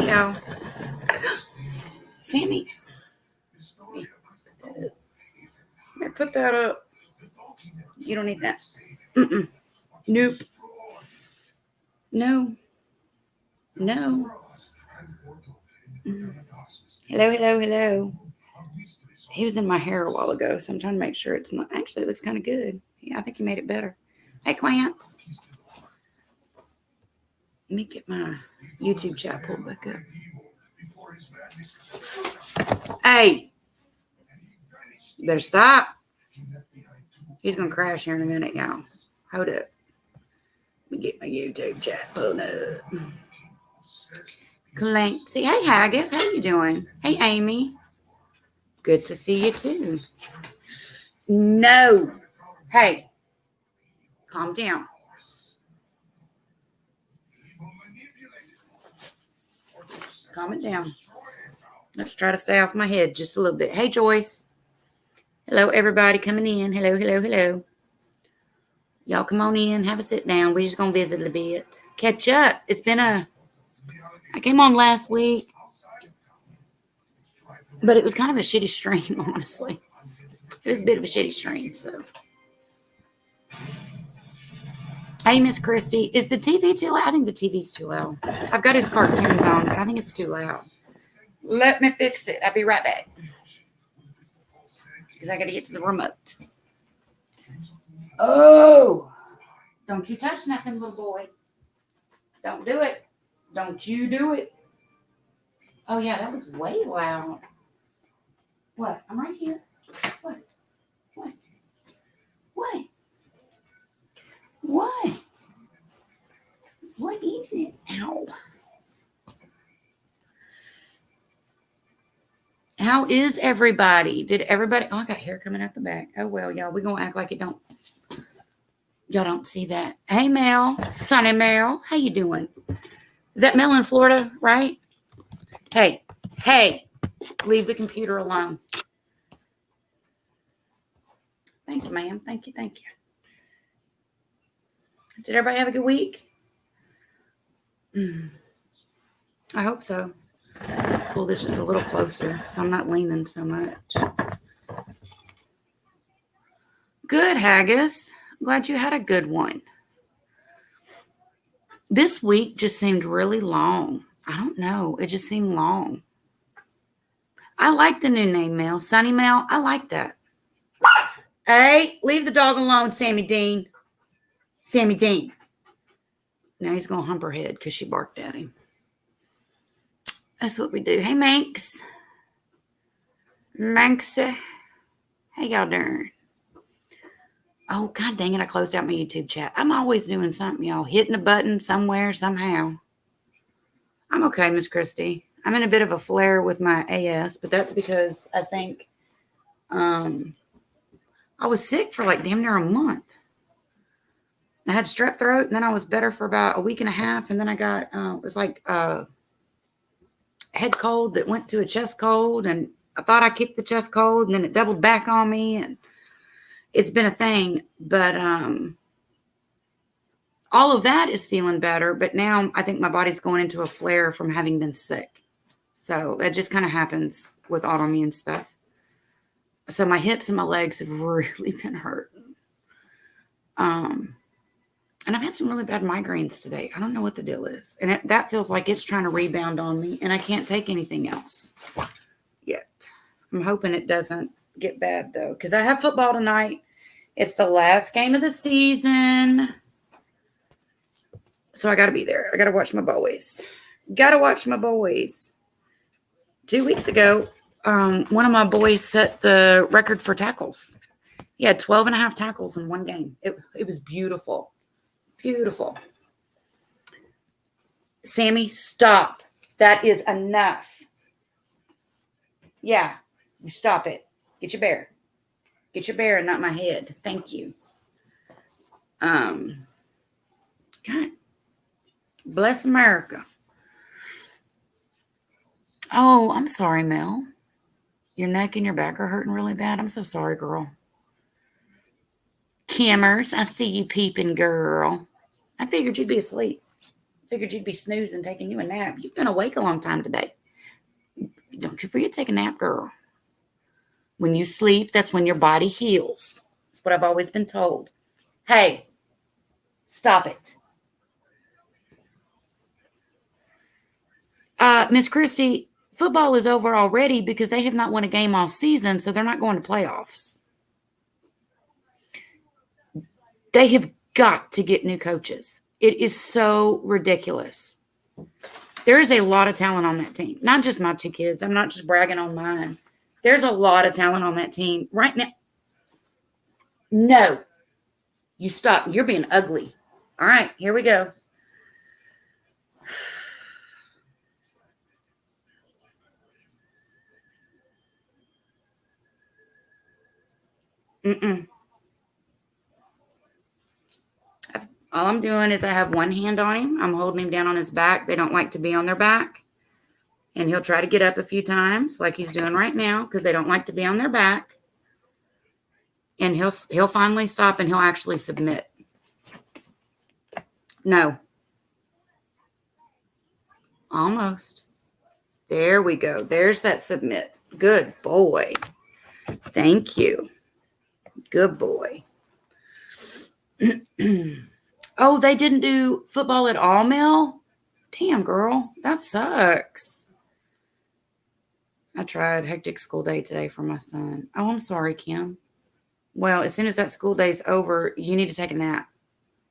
y'all. Sammy. Put that up. You don't need that. Nope. No. Hello. He was in my hair a while ago, so I'm trying to make sure it's not. Actually, it looks kind of good. Yeah, I think he made it better. Hey, Clance. Let me get my YouTube chat pulled back up. Hey, you better stop. He's going to crash here in a minute, y'all. Hold up. Let me get my YouTube chat pulled up. Clancy. Hey, Haggis. How you doing? Hey, Amy. Good to see you, too. No. Hey, calm down. Calm it down. Let's try to stay off my head just a little bit. Hey, Joyce. Hello, everybody coming in. Hello. Y'all come on in. Have a sit down. We're just going to visit a bit. Catch up. It's been I came on last week, but it was kind of a shitty stream, honestly. It was a bit of a shitty stream, so. Hey, Miss Christy. Is the TV too loud? I think the TV's too loud. I've got his cartoons on, but I think it's too loud. Let me fix it. I'll be right back. Because I got to get to the remote. Oh. Don't you touch nothing, little boy. Don't do it. Don't you do it. Oh, yeah, that was way loud. What? I'm right here. What? What is it? Ow. How is everybody? Did everybody? Oh, I got hair coming out the back. Oh, well, y'all. We're going to act like it don't. Y'all don't see that. Hey, Mel. Sunny Mel. How you doing? Is that Mel in Florida, right? Hey. Leave the computer alone. Thank you, ma'am. Thank you. Did everybody have a good week? I hope so. Pull this just a little closer so I'm not leaning so much. Good, Haggis. I'm glad you had a good one. This week just seemed really long. I don't know. It just seemed long. I like the new name, Mel. Sunny Mel. I like that. Hey, leave the dog alone, Sammy Dean. Now he's going to hump her head because she barked at him. That's what we do. Hey, Manx. Manxie. How y'all doing? Oh, God dang it. I closed out my YouTube chat. I'm always doing something, y'all. Hitting a button somewhere, somehow. I'm okay, Miss Christie. I'm in a bit of a flare with my AS, but that's because I think I was sick for like damn near a month. I had strep throat, and then I was better for about a week and a half, and then I got, it was like a head cold that went to a chest cold, and I thought I kicked the chest cold, and then it doubled back on me, and it's been a thing, but all of that is feeling better, but now I think my body's going into a flare from having been sick. So that just kind of happens with autoimmune stuff. So my hips and my legs have really been hurting. And I've had some really bad migraines today. I don't know what the deal is. And that feels like it's trying to rebound on me, and I can't take anything else yet. I'm hoping it doesn't get bad, though, because I have football tonight. It's the last game of the season. So I got to be there. I got to watch my boys. 2 weeks ago, one of my boys set the record for tackles. He had 12 and a half tackles in one game. It was beautiful. Beautiful. Sammy, stop. That is enough. Yeah, you stop it. Get your bear. Get your bear and not my head. Thank you. God. Bless America. Oh, I'm sorry, Mel. Your neck and your back are hurting really bad. I'm so sorry, girl. Kimmers, I see you peeping, girl. I figured you'd be asleep. Figured you'd be snoozing, taking you a nap. You've been awake a long time today. Don't you forget to take a nap, girl. When you sleep, that's when your body heals. That's what I've always been told. Hey, stop it. Miss Christie, football is over already because they have not won a game all season, so they're not going to playoffs. They have got to get new coaches. It is so ridiculous. There is a lot of talent on that team. Not just my two kids. I'm not just bragging on mine. There's a lot of talent on that team right now. No. You stop. You're being ugly. All right, here we go. All I'm doing is I have one hand on him. I'm holding him down on his back. They don't like to be on their back. And he'll try to get up a few times like he's doing right now because they don't like to be on their back. And he'll finally stop and he'll actually submit. No. Almost. There we go. There's that submit. Good boy. Thank you. Good boy. Oh, they didn't do football at all, Mel? Damn, girl. That sucks. I tried. Hectic school day today for my son. Oh, I'm sorry, Kim. Well, as soon as that school day's over, you need to take a nap.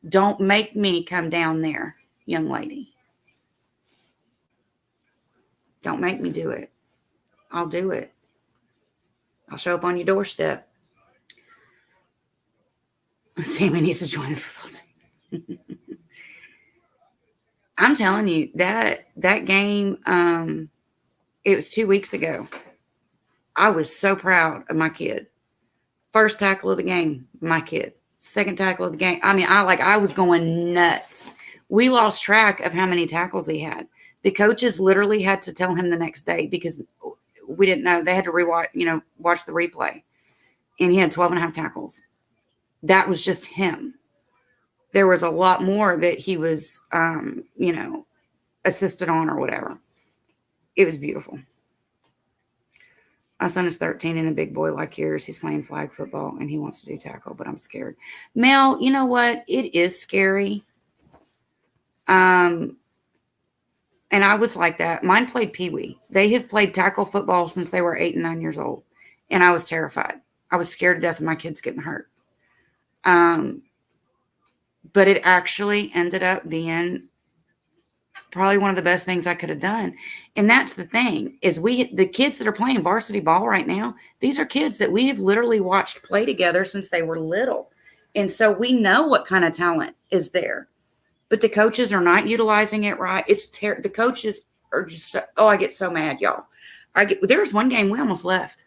Don't make me come down there, young lady. Don't make me do it. I'll do it. I'll show up on your doorstep. Sammy needs to join the football team. I'm telling you, that game, it was 2 weeks ago. I was so proud of my kid. First tackle of the game, my kid. Second tackle of the game. I mean, I was going nuts. We lost track of how many tackles he had. The coaches literally had to tell him the next day because we didn't know. They had to watch the replay. And he had 12 and a half tackles. That was just him. There was a lot more that he was, assisted on or whatever. It was beautiful. My son is 13 and a big boy like yours. He's playing flag football and he wants to do tackle, but I'm scared. Mel, you know what? It is scary. And I was like that. Mine played peewee. They have played tackle football since they were 8 and 9 years old. And I was terrified. I was scared to death of my kids getting hurt. But it actually ended up being probably one of the best things I could have done. And that's the thing is the kids that are playing varsity ball right now, these are kids that we have literally watched play together since they were little. And so we know what kind of talent is there, but the coaches are not utilizing it right. The coaches are just, I get so mad, y'all. There was one game we almost left.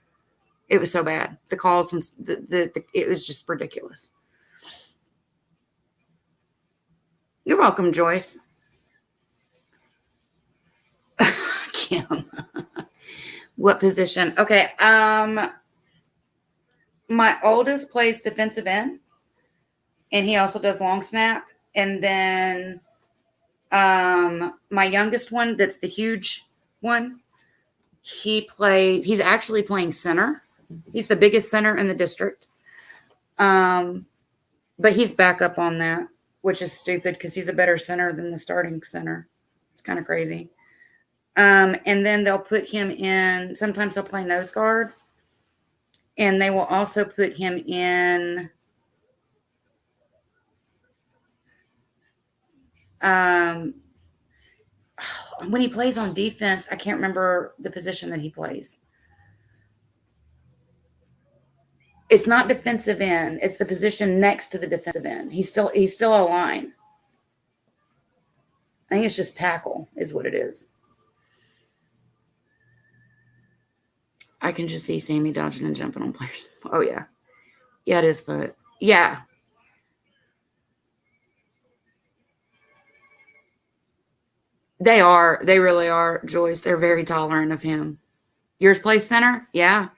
It was so bad. The calls and it was just ridiculous. You're welcome, Joyce. Kim. What position? Okay. My oldest plays defensive end, and he also does long snap. And then my youngest one, that's the huge one, he's actually playing center. He's the biggest center in the district. But he's back up on that, which is stupid because he's a better center than the starting center. It's kind of crazy. And then they'll put him in, sometimes they'll play nose guard. And they will also put him in when he plays on defense, I can't remember the position that he plays. It's not defensive end. It's the position next to the defensive end. He's still a line. I think it's just tackle is what it is. I can just see Sammy dodging and jumping on players. Oh, yeah. Yeah, it is, but yeah. They are. They really are, Joyce. They're very tolerant of him. Yours plays center? Yeah.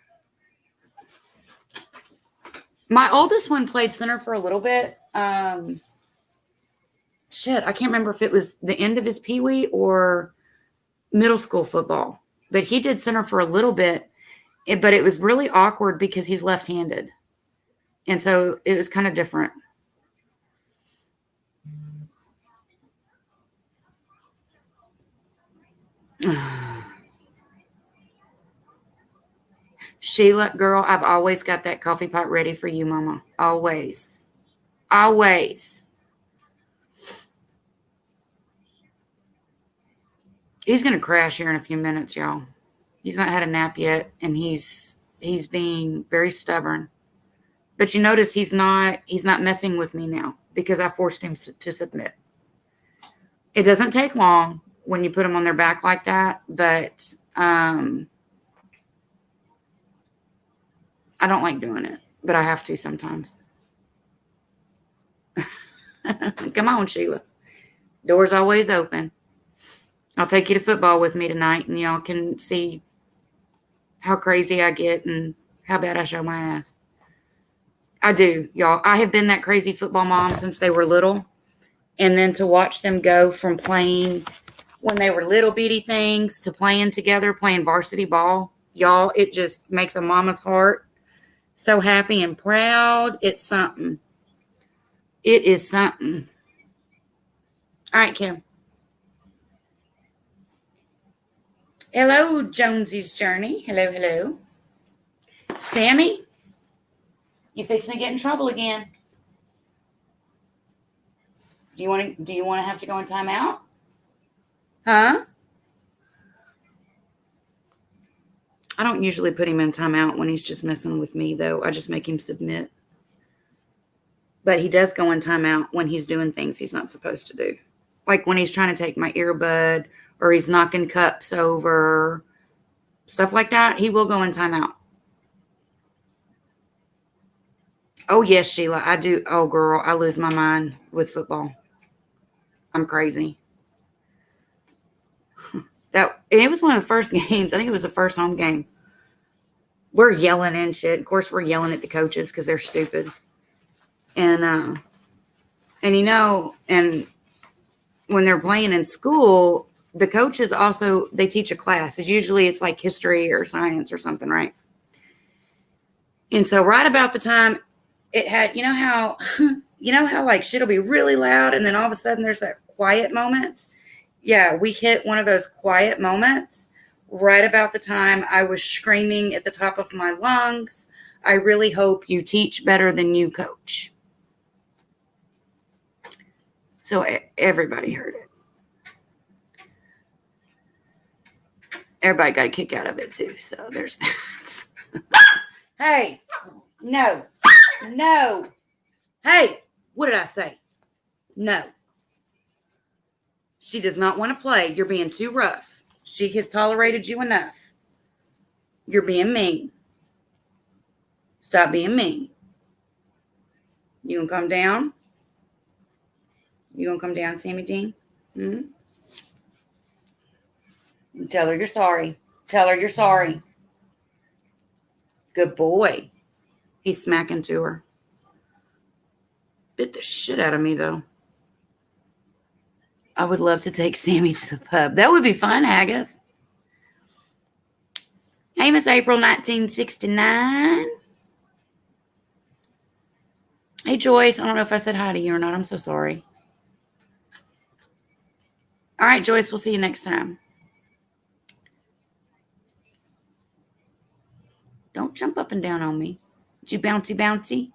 My oldest one played center for a little bit. shit, I can't remember if it was the end of his peewee or middle school football, but he did center for a little bit, but it was really awkward because he's left-handed. And so it was kind of different. Sheila, girl, I've always got that coffee pot ready for you, Mama. Always. Always. He's going to crash here in a few minutes, y'all. He's not had a nap yet, and he's being very stubborn. But you notice he's not messing with me now because I forced him to submit. It doesn't take long when you put them on their back like that, but I don't like doing it, but I have to sometimes. Come on, Sheila. Door's always open. I'll take you to football with me tonight, and y'all can see how crazy I get and how bad I show my ass. I do, y'all. I have been that crazy football mom since they were little. And then to watch them go from playing when they were little bitty things to playing together, playing varsity ball, y'all, it just makes a mama's heart so happy and proud. It's something. It is something. All right, Kim. Hello, Jonesy's Journey. Hello, hello. Sammy, you fixing to get in trouble again. Do you want to have to go in timeout? Huh? I don't usually put him in timeout when he's just messing with me, though. I just make him submit. But he does go in timeout when he's doing things he's not supposed to do. Like when he's trying to take my earbud or he's knocking cups over, stuff like that, he will go in timeout. Oh, yes, Sheila, I do. Oh, girl, I lose my mind with football. I'm crazy. And it was one of the first games. I think it was the first home game. We're yelling and shit. Of course, we're yelling at the coaches because they're stupid. And when they're playing in school, the coaches also, they teach a class. Usually it's like history or science or something, right? And so right about the time it had, you know how like shit'll be really loud and then all of a sudden there's that quiet moment. Yeah, we hit one of those quiet moments right about the time I was screaming at the top of my lungs, I really hope you teach better than you coach. So everybody heard it. Everybody got a kick out of it too. So there's that. Hey, no. Hey, what did I say? No. She does not want to play. You're being too rough. She has tolerated you enough. You're being mean. Stop being mean. You gonna come down? You gonna come down, Sammy Jean? Tell her you're sorry. Tell her you're sorry. Good boy. He's smacking to her. Bit the shit out of me, though. I would love to take Sammy to the pub. That would be fun, Haggis. Hey, Miss April, 1969. Hey, Joyce. I don't know if I said hi to you or not. I'm so sorry. All right, Joyce. We'll see you next time. Don't jump up and down on me. You bouncy, bouncy?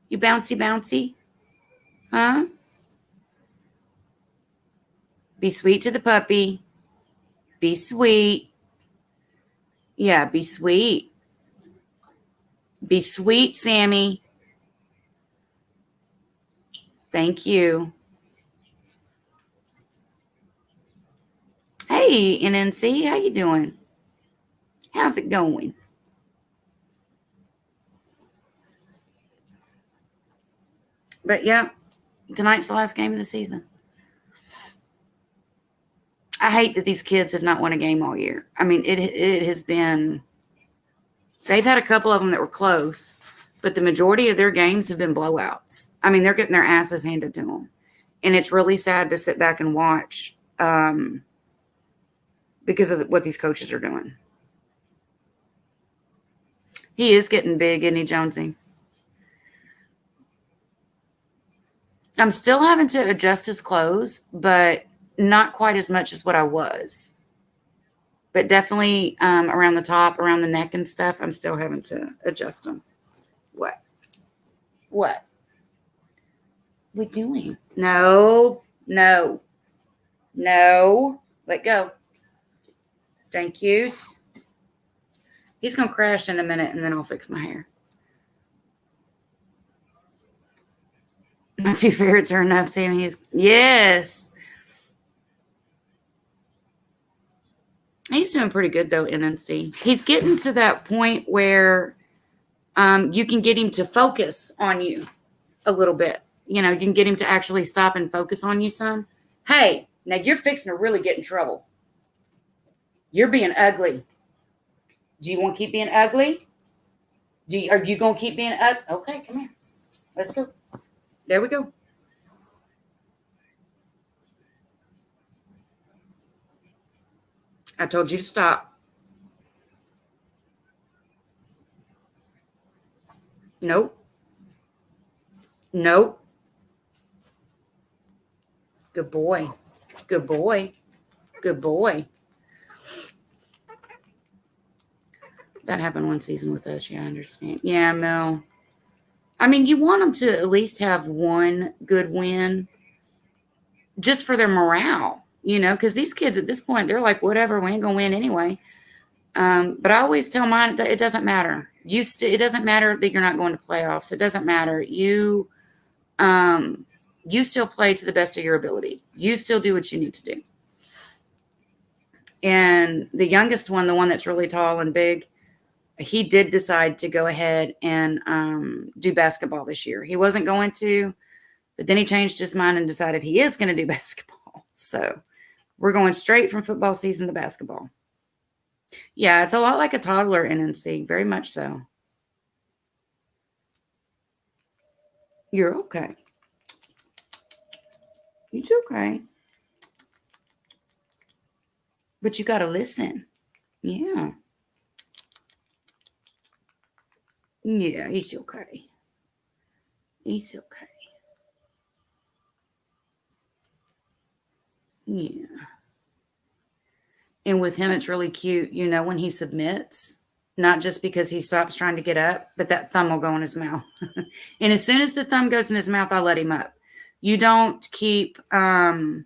You bouncy, bouncy? Huh? Be sweet to the puppy. Be sweet. Yeah, be sweet. Be sweet, Sammy. Thank you. Hey, NNC, how you doing? How's it going? But yeah, tonight's the last game of the season. I hate that these kids have not won a game all year. I mean, it has been, they've had a couple of them that were close, but the majority of their games have been blowouts. I mean, they're getting their asses handed to them. And it's really sad to sit back and watch because of what these coaches are doing. He is getting big, isn't he, Jonesy? I'm still having to adjust his clothes, but not quite as much as what I was. But definitely around the top, around the neck and stuff, I'm still having to adjust them. What? What? We doing? No, no, no. Let go. Thank yous. He's going to crash in a minute, and then I'll fix my hair. My 2 ferrets are enough, Sammy. Yes. He's doing pretty good, though, NNC. He's getting to that point where you can get him to focus on you a little bit. You know, you can get him to actually stop and focus on you some. Hey, now you're fixing to really get in trouble. You're being ugly. Do you want to keep being ugly? Are you going to keep being ugly? Okay, come here. Let's go. There we go. I told you to stop. Nope. Nope. Good boy. Good boy. Good boy. That happened one season with us. Yeah, I understand. Yeah, Mel. I mean, you want them to at least have one good win just for their morale, you know, because these kids at this point, they're like, whatever, we ain't going to win anyway. But I always tell mine that it doesn't matter. It doesn't matter that you're not going to playoffs. It doesn't matter. You still play to the best of your ability. You still do what you need to do. And the youngest one, the one that's really tall and big, he did decide to go ahead and do basketball this year. He wasn't going to, but then he changed his mind and decided he is going to do basketball. So we're going straight from football season to basketball. Yeah, it's a lot like a toddler in NC, very much so. You're okay. It's okay. But you got to listen. Yeah. Yeah, he's okay. He's okay. Yeah. And with him, it's really cute, you know, when he submits, not just because he stops trying to get up, but that thumb will go in his mouth. And as soon as the thumb goes in his mouth, I let him up. You don't keep holding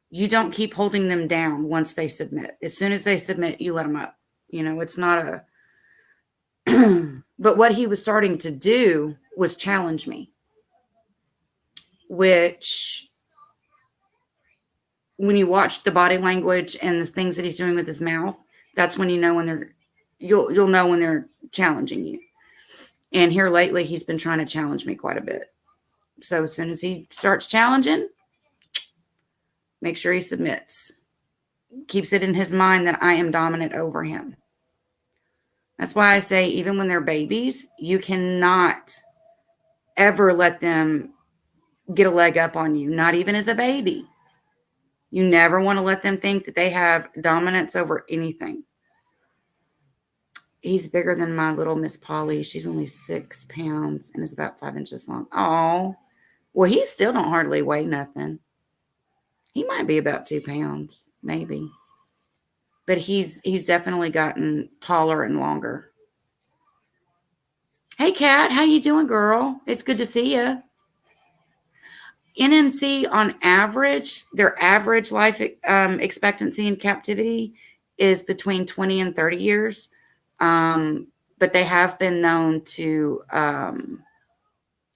them down once they submit. As soon as they submit, you let them up. You know, it's not a but what he was starting to do was challenge me, which when you watch the body language and the things that he's doing with his mouth, that's when you know when you'll know when they're challenging you. And here lately, he's been trying to challenge me quite a bit. So as soon as he starts challenging, make sure he submits. Keeps it in his mind that I am dominant over him. That's why I say, even when they're babies, you cannot ever let them get a leg up on you, not even as a baby. You never want to let them think that they have dominance over anything. He's bigger than my little Miss Polly. She's only 6 pounds and is about 5 inches long. Oh, well, he still don't hardly weigh nothing. He might be about 2 pounds, maybe. But he's definitely gotten taller and longer. Hey, Kat, how you doing, girl? It's good to see you. NNC, on average, their average life expectancy in captivity is between 20 and 30 years. But they have been known to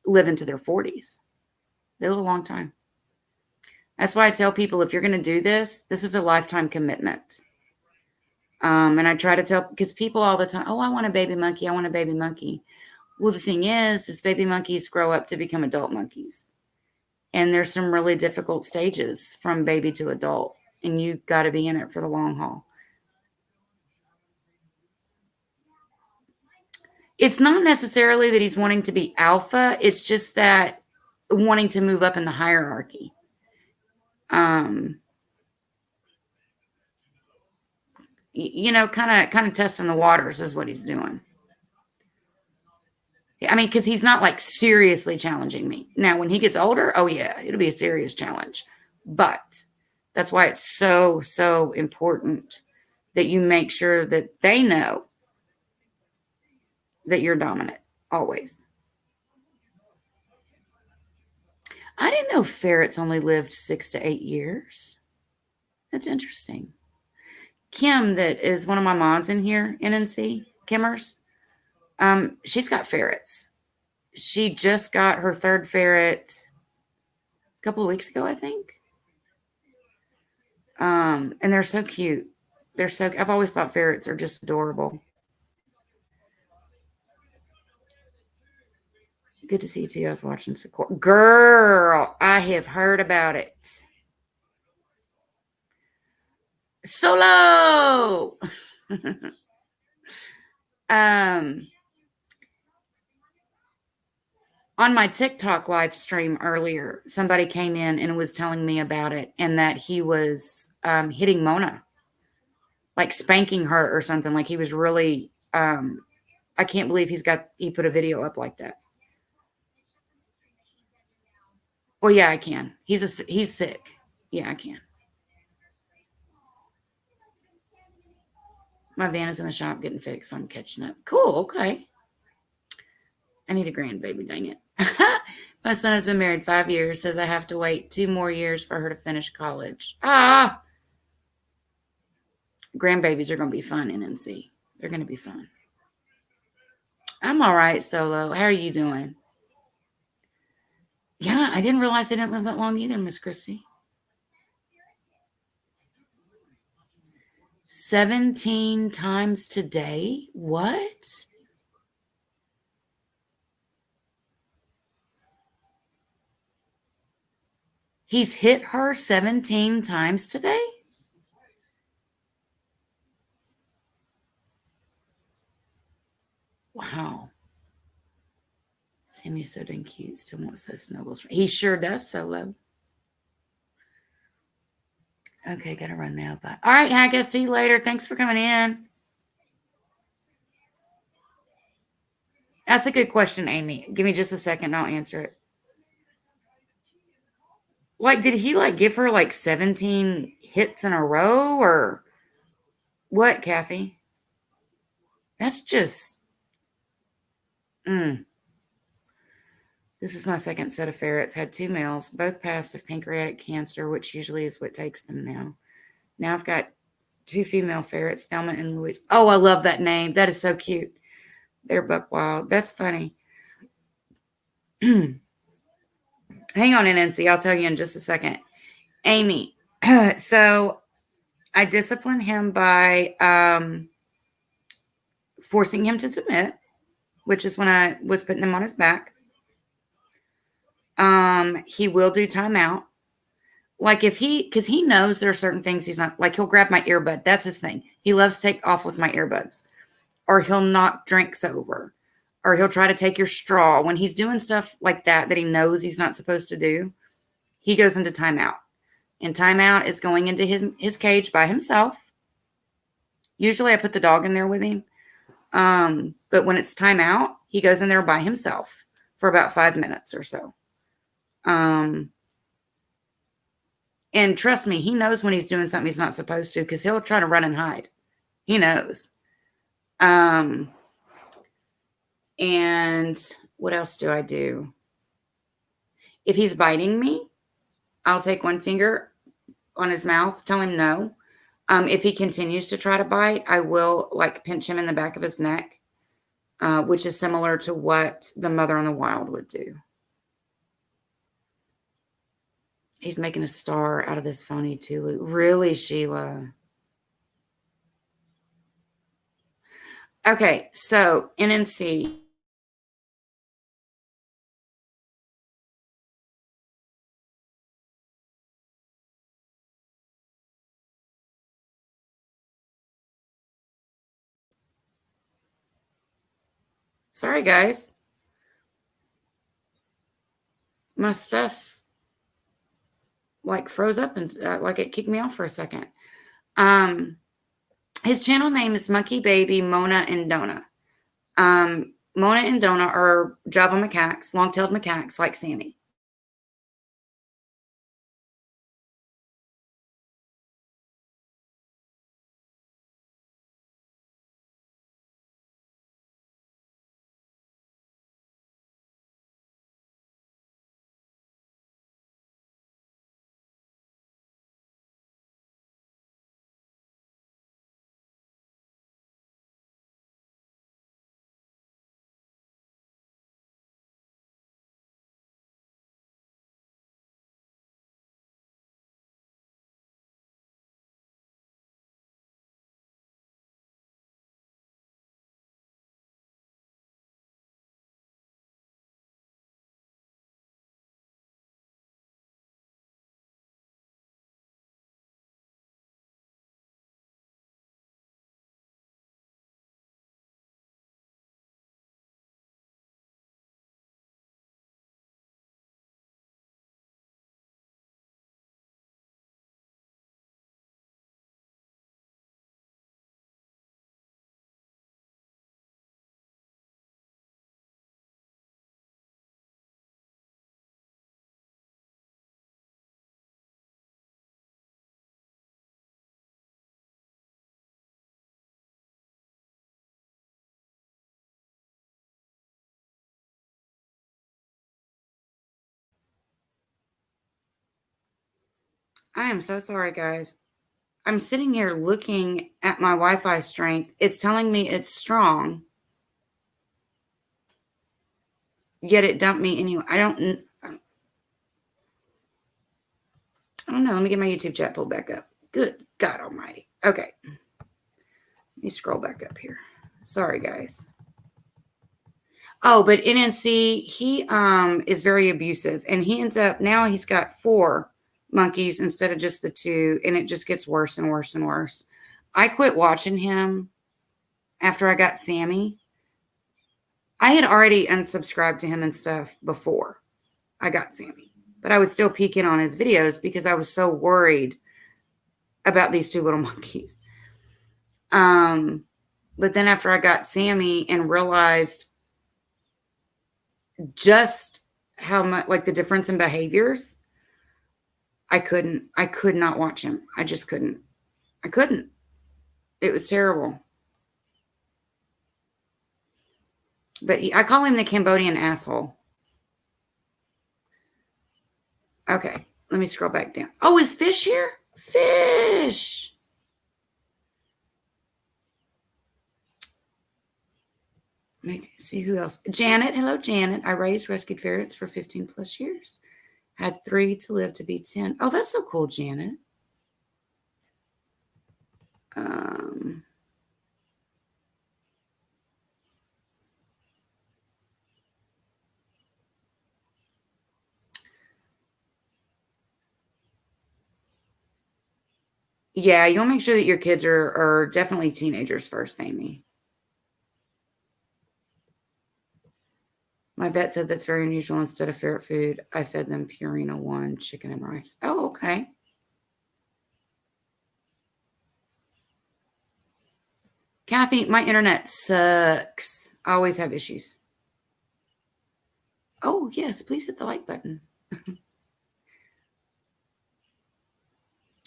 live into their 40s. They live a long time. That's why I tell people, if you're going to do this, this is a lifetime commitment. And I try to tell, because people all the time, oh, I want a baby monkey. I want a baby monkey. Well, the thing is baby monkeys grow up to become adult monkeys. And there's some really difficult stages from baby to adult. And you've got to be in it for the long haul. It's not necessarily that he's wanting to be alpha. It's just that wanting to move up in the hierarchy. You know, kind of testing the waters is what he's doing. I mean, because he's not like seriously challenging me. Now, when he gets older, oh yeah, it'll be a serious challenge. But that's why it's so, so important that you make sure that they know that you're dominant always. I didn't know ferrets only lived 6 to 8 years. That's interesting. Kim, that is one of my mods in here, NNC, Kimmers, she's got ferrets. She just got her third ferret a couple of weeks ago, I think. And they're so cute. I've always thought ferrets are just adorable. Good to see you too. I was watching Secor. Girl, I have heard about it. Solo. On my TikTok live stream earlier, somebody came in and was telling me about it and that he was hitting Mona, like spanking her or something. Like he was really, I can't believe he put a video up like that. Well, yeah, I can. He's sick. Yeah, I can. My van is in the shop getting fixed. So I'm catching up. Cool. Okay. I need a grandbaby. Dang it. My son has been married 5 years. Says I have to wait 2 more years for her to finish college. Grandbabies are going to be fun, NNC. They're going to be fun. I'm all right, Solo. How are you doing? Yeah, I didn't realize they didn't live that long either, Miss Christy. 17 times today? What? He's hit her 17 times today? Wow. Sammy's so dang cute. Still wants those snuggles. He sure does, Solo. Okay, gotta run now. Bye. All right, I guess see you later. Thanks for coming in. That's a good question, Amy. Give me just a second. I'll answer it. Like, did he like give her like 17 hits in a row or what, Kathy? That's just. This is my second set of ferrets. Had 2 males, both passed of pancreatic cancer, which usually is what takes them now. Now I've got 2 female ferrets, Thelma and Louise. Oh, I love that name. That is so cute. They're buck wild. That's funny. Hang on, NNC. I'll tell you in just a second. Amy, so I discipline him by forcing him to submit, which is when I was putting him on his back. He will do timeout. Like because he knows there are certain things he's not, like he'll grab my earbud. That's his thing. He loves to take off with my earbuds. Or he'll knock drinks over. Or he'll try to take your straw. When he's doing stuff like that he knows he's not supposed to do, he goes into timeout. And timeout is going into his cage by himself. Usually I put the dog in there with him. But when it's timeout, he goes in there by himself for about 5 minutes or so. And trust me, he knows when he's doing something he's not supposed to because he'll try to run and hide. He knows. And what else do I do? If he's biting me, I'll take one finger on his mouth, tell him no. If he continues to try to bite, I will like pinch him in the back of his neck, which is similar to what the mother in the wild would do. He's making a star out of this phony Tulu. Really, Sheila? Okay, so NNC. Sorry, guys. my stuff like froze up and like it kicked me off for a second. His channel name is Monkey Baby Mona and Dona. Mona and Dona are Java macaques, long-tailed macaques like Sammy. I am so sorry, guys. I'm sitting here looking at my Wi-Fi strength. It's telling me it's strong, yet it dumped me anyway. I don't know. Let me get my YouTube chat pulled back up. Good God Almighty. Okay. Let me scroll back up here. Sorry, guys. Oh, but NNC, he is very abusive, and he ends up now he's got 4 monkeys instead of just the 2, and it just gets worse and worse and worse. I quit watching him after I got Sammy. I had already unsubscribed to him and stuff before I got Sammy, but I would still peek in on his videos because I was so worried about these 2 little monkeys. But then after I got Sammy and realized just how much, like the difference in behaviors, I could not watch him. I just couldn't. I couldn't. It was terrible. But I call him the Cambodian asshole. Okay, let me scroll back down. Oh, is Fish here? Fish. See who else. Janet. Hello, Janet. I raised rescued ferrets for 15 plus years. Had 3 to live to be 10. Oh, that's so cool, Janet. Yeah, you'll make sure that your kids are definitely teenagers first, Amy. My vet said that's very unusual. Instead of ferret food, I fed them Purina One chicken and rice. Oh, okay. Kathy, my internet sucks. I always have issues. Oh, yes, please hit the like button.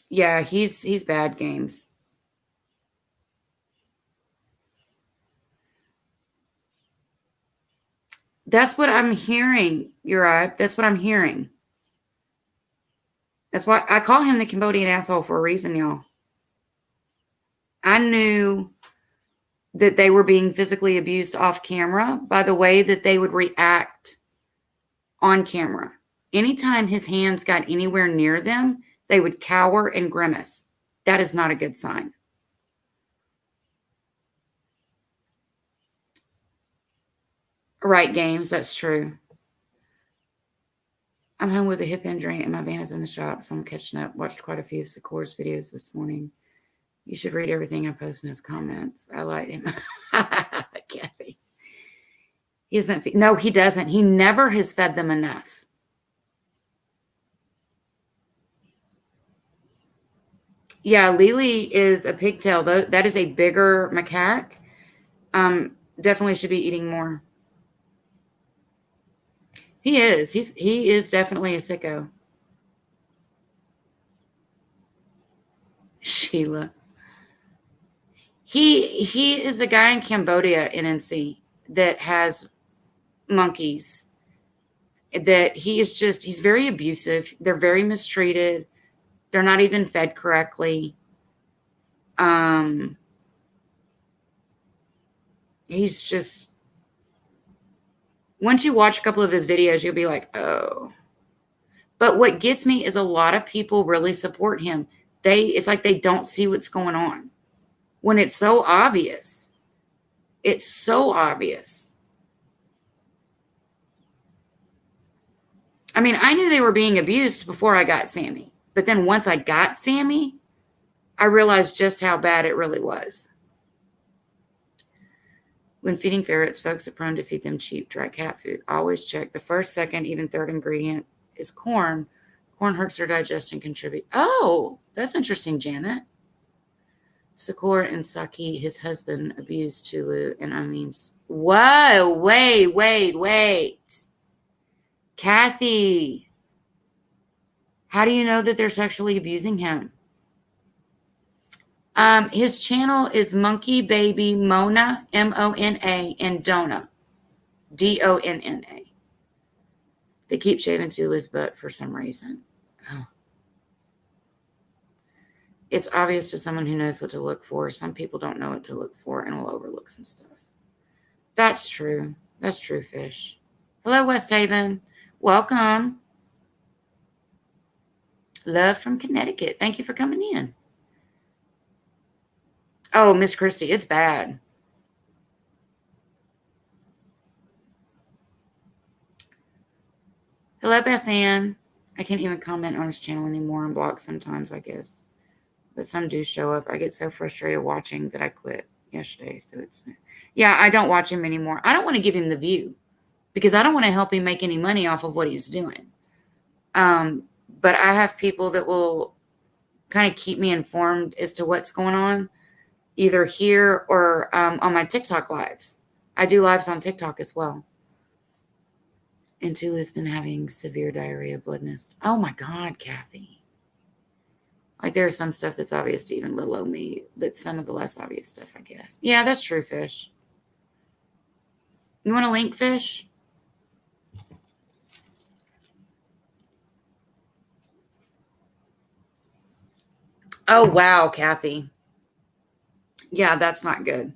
Yeah, he's bad games. That's what I'm hearing, Uriah. That's what I'm hearing. That's why I call him the Cambodian asshole for a reason, y'all. I knew that they were being physically abused off camera by the way that they would react on camera. Anytime his hands got anywhere near them, they would cower and grimace. That is not a good sign. Right, Games, that's true. I'm home with a hip injury and my van is in the shop, so I'm catching up. Watched quite a few of Sakor's videos this morning. You should read everything I post in his comments. I like him. Kathy. He doesn't. No, he doesn't. He never has fed them enough. Yeah, Lily is a pigtail. Though that is a bigger macaque. Definitely should be eating more. He is. He is definitely a sicko. Sheila. He is a guy in Cambodia, NNC, that has monkeys. That he's very abusive. They're very mistreated. They're not even fed correctly. Um, he's just, once you watch a couple of his videos, you'll be like, oh. But what gets me is a lot of people really support him. It's like they don't see what's going on when it's so obvious. It's so obvious. I mean, I knew they were being abused before I got Sammy. But then once I got Sammy, I realized just how bad it really was. When feeding ferrets, folks are prone to feed them cheap, dry cat food. Always check the first, second, even third ingredient is corn. Corn hurts their digestion, contribute. Oh, that's interesting, Janet. Sakura and Saki, his husband, abused Tulu, and I mean, whoa, wait. Kathy, how do you know that they're sexually abusing him? His channel is Monkey Baby Mona, Mona, and Donna, Donna. They keep shaving Tulu's butt for some reason. Oh. It's obvious to someone who knows what to look for. Some people don't know what to look for and will overlook some stuff. That's true. That's true, Fish. Hello, West Haven. Welcome. Love from Connecticut. Thank you for coming in. Oh, Miss Christie, it's bad. Hello, Beth Ann. I can't even comment on his channel anymore. I'm blocked sometimes, I guess. But some do show up. I get so frustrated watching that I quit yesterday. So yeah, I don't watch him anymore. I don't want to give him the view because I don't want to help him make any money off of what he's doing. But I have people that will kind of keep me informed as to what's going on, either here or on my TikTok lives. I do lives on TikTok as well. And Tulu's been having severe diarrhea, bloodness. Oh my God, Kathy. Like there's some stuff that's obvious to even little old me, but some of the less obvious stuff, I guess. Yeah, that's true, Fish. You want a link, Fish? Oh, wow, Kathy. Yeah, that's not good.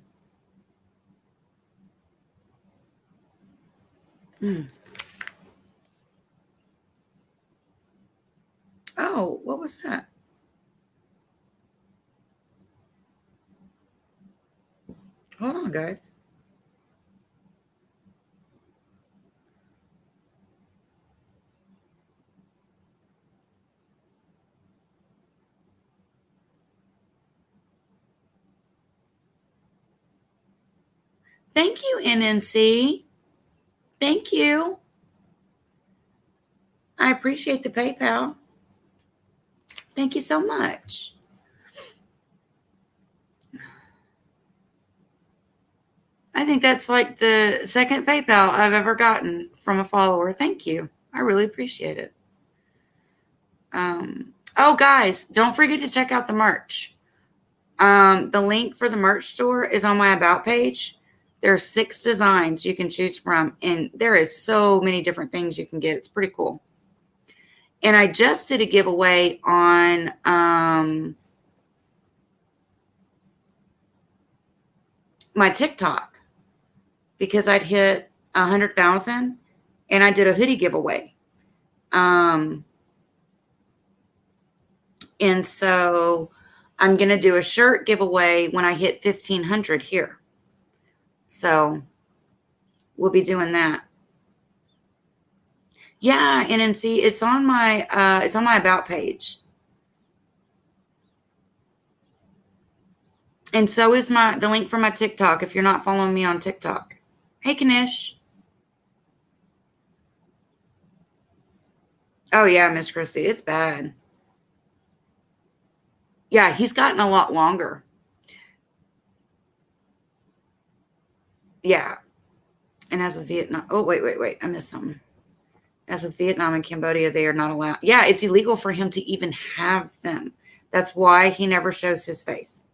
Oh, what was that? Hold on, guys. Thank you, NNC. Thank you. I appreciate the PayPal. Thank you so much. I think that's like the second PayPal I've ever gotten from a follower. Thank you. I really appreciate it. Oh, guys, don't forget to check out the merch. The link for the merch store is on my About page. There are 6 designs you can choose from, and there is so many different things you can get. It's pretty cool. And I just did a giveaway on my TikTok because I'd hit 100,000, and I did a hoodie giveaway. And so I'm going to do a shirt giveaway when I hit 1,500 here. So we'll be doing that. Yeah, NNC, it's on my About page. And so is the link for my TikTok if you're not following me on TikTok. Hey, Kanish. Oh, yeah, Miss Christie, it's bad. Yeah, he's gotten a lot longer. Yeah. And as of Vietnam, oh, wait, I missed something. As of Vietnam and Cambodia, they are not allowed. Yeah, it's illegal for him to even have them. That's why he never shows his face.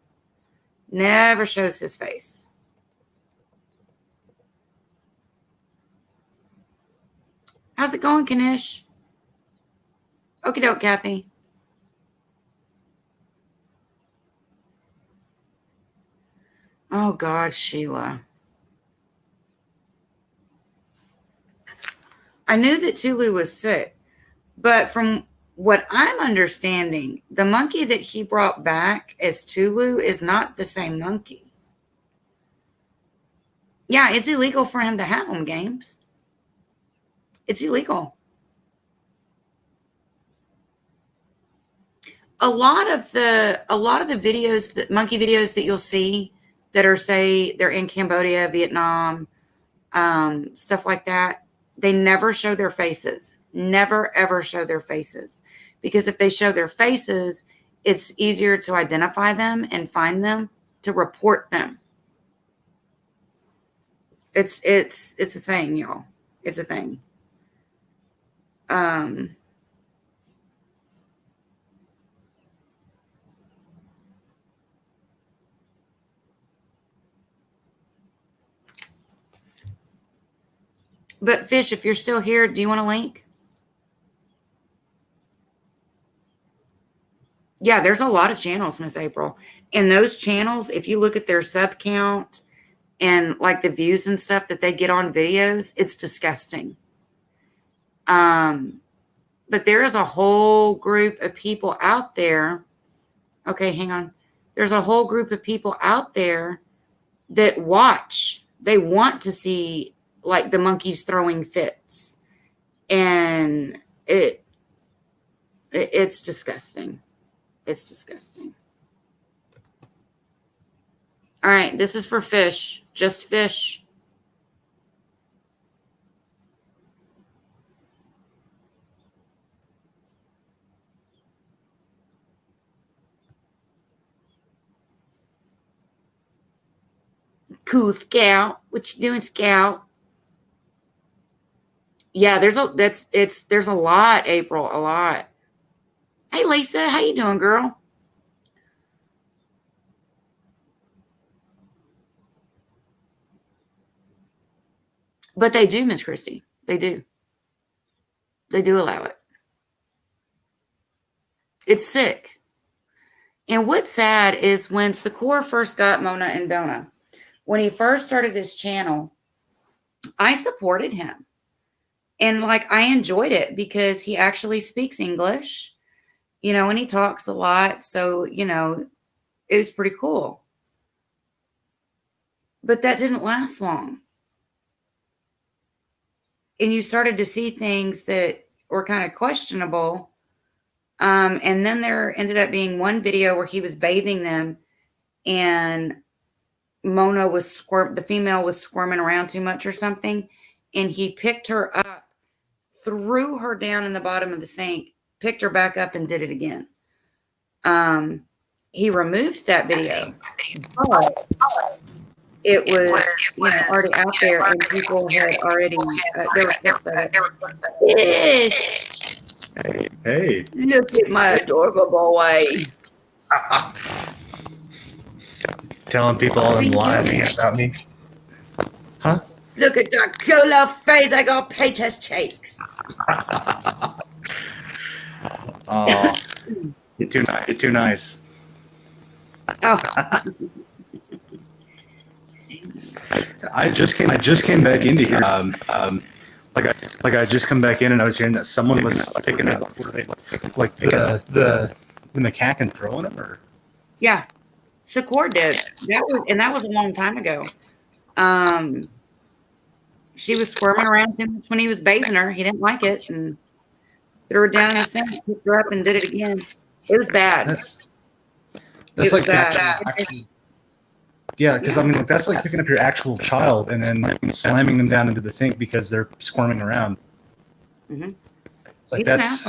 Never shows his face. How's it going, Kanish? Okie doke, Kathy. Oh, God, Sheila. I knew that Tulu was sick, but from what I'm understanding, the monkey that he brought back as Tulu is not the same monkey. Yeah, it's illegal for him to have them, Games. It's illegal. A lot of the videos, that monkey videos that you'll see that are, say, they're in Cambodia, Vietnam, stuff like that, they never show their faces. Never, ever show their faces. Because if they show their faces, it's easier to identify them and find them to report them. It's a thing, y'all. It's a thing. But Fish, if you're still here, do you want a link? Yeah, there's a lot of channels, Miss April. And those channels, if you look at their sub count and like the views and stuff that they get on videos, it's disgusting. But there is a whole group of people out there. Okay, hang on. There's a whole group of people out there that watch. They want to see like the monkeys throwing fits. And it's disgusting. It's disgusting. All right, this is for Fish. Just Fish. Cool, Scout. What you doing, Scout? Yeah, there's a lot, April, a lot. Hey, Lisa, how you doing, girl? But they do, Miss Christie. They do. They do allow it. It's sick. And what's sad is when Sakura first got Mona and Dona, when he first started his channel, I supported him. And like I enjoyed it because he actually speaks English, and he talks a lot. So, it was pretty cool. But that didn't last long. And you started to see things that were kind of questionable. And then there ended up being one video where he was bathing them and Mona was the female was squirming around too much or something. And he picked her up, threw her down in the bottom of the sink, picked her back up and did it again. He removed that video. But it was, already out there and people had already, there were clips of it. Yes. Hey. Look at my adorable boy. Telling people all them lies about me. Huh? Look at that cool face. I got Peter's cheeks. Oh, you're too nice. It's too nice. Oh. I just came back into here. Like I just come back in and I was hearing that someone was picking up like the macaque and throwing them, or Yeah, Sakura did. That was a long time ago. She was squirming around him when he was bathing her. He didn't like it and threw her down in the sink, picked her up and did it again. It was bad. That's like bad. Yeah, because I mean, that's like picking up your actual child and then slamming them down into the sink because they're squirming around. Mm-hmm. It's like that's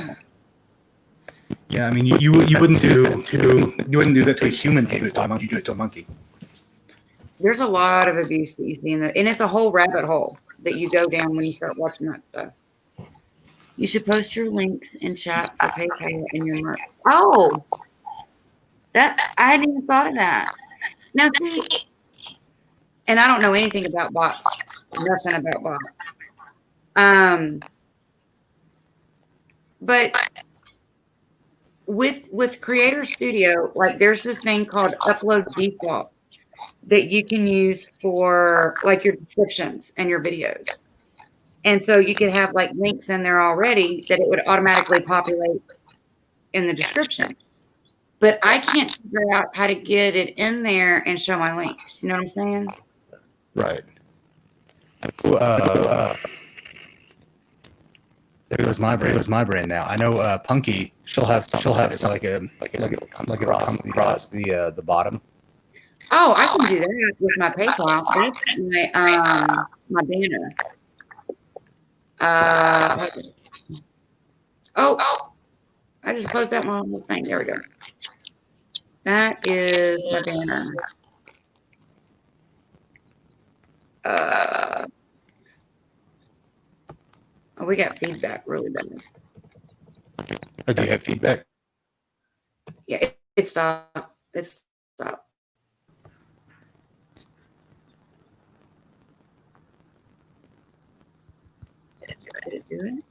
Yeah, I mean, you wouldn't do that to a human. You do it to a monkey. You do it to a monkey. There's a lot of abuse that you see in and it's a whole rabbit hole that you go down when you start watching that stuff. You should post your links in chat for PayPal and your merch. Oh, that I hadn't even thought of that. Now see, and I don't know anything about bots. Nothing about bots. But with Creator Studio, like there's this thing called Upload Default that you can use for like your descriptions and your videos. And so you could have like links in there already that it would automatically populate in the description. But I can't figure out how to get it in there and show my links. You know what I'm saying? Right. There goes my brain now. I know Punky. She'll have something like a across the bottom. Oh, I can do that with my PayPal. That's my banner. Oh, I just closed out my whole thing. There we go. That is my banner. Oh, we got feedback really bad. Oh, do you have feedback? Yeah, it stopped. It stopped. Did it do it?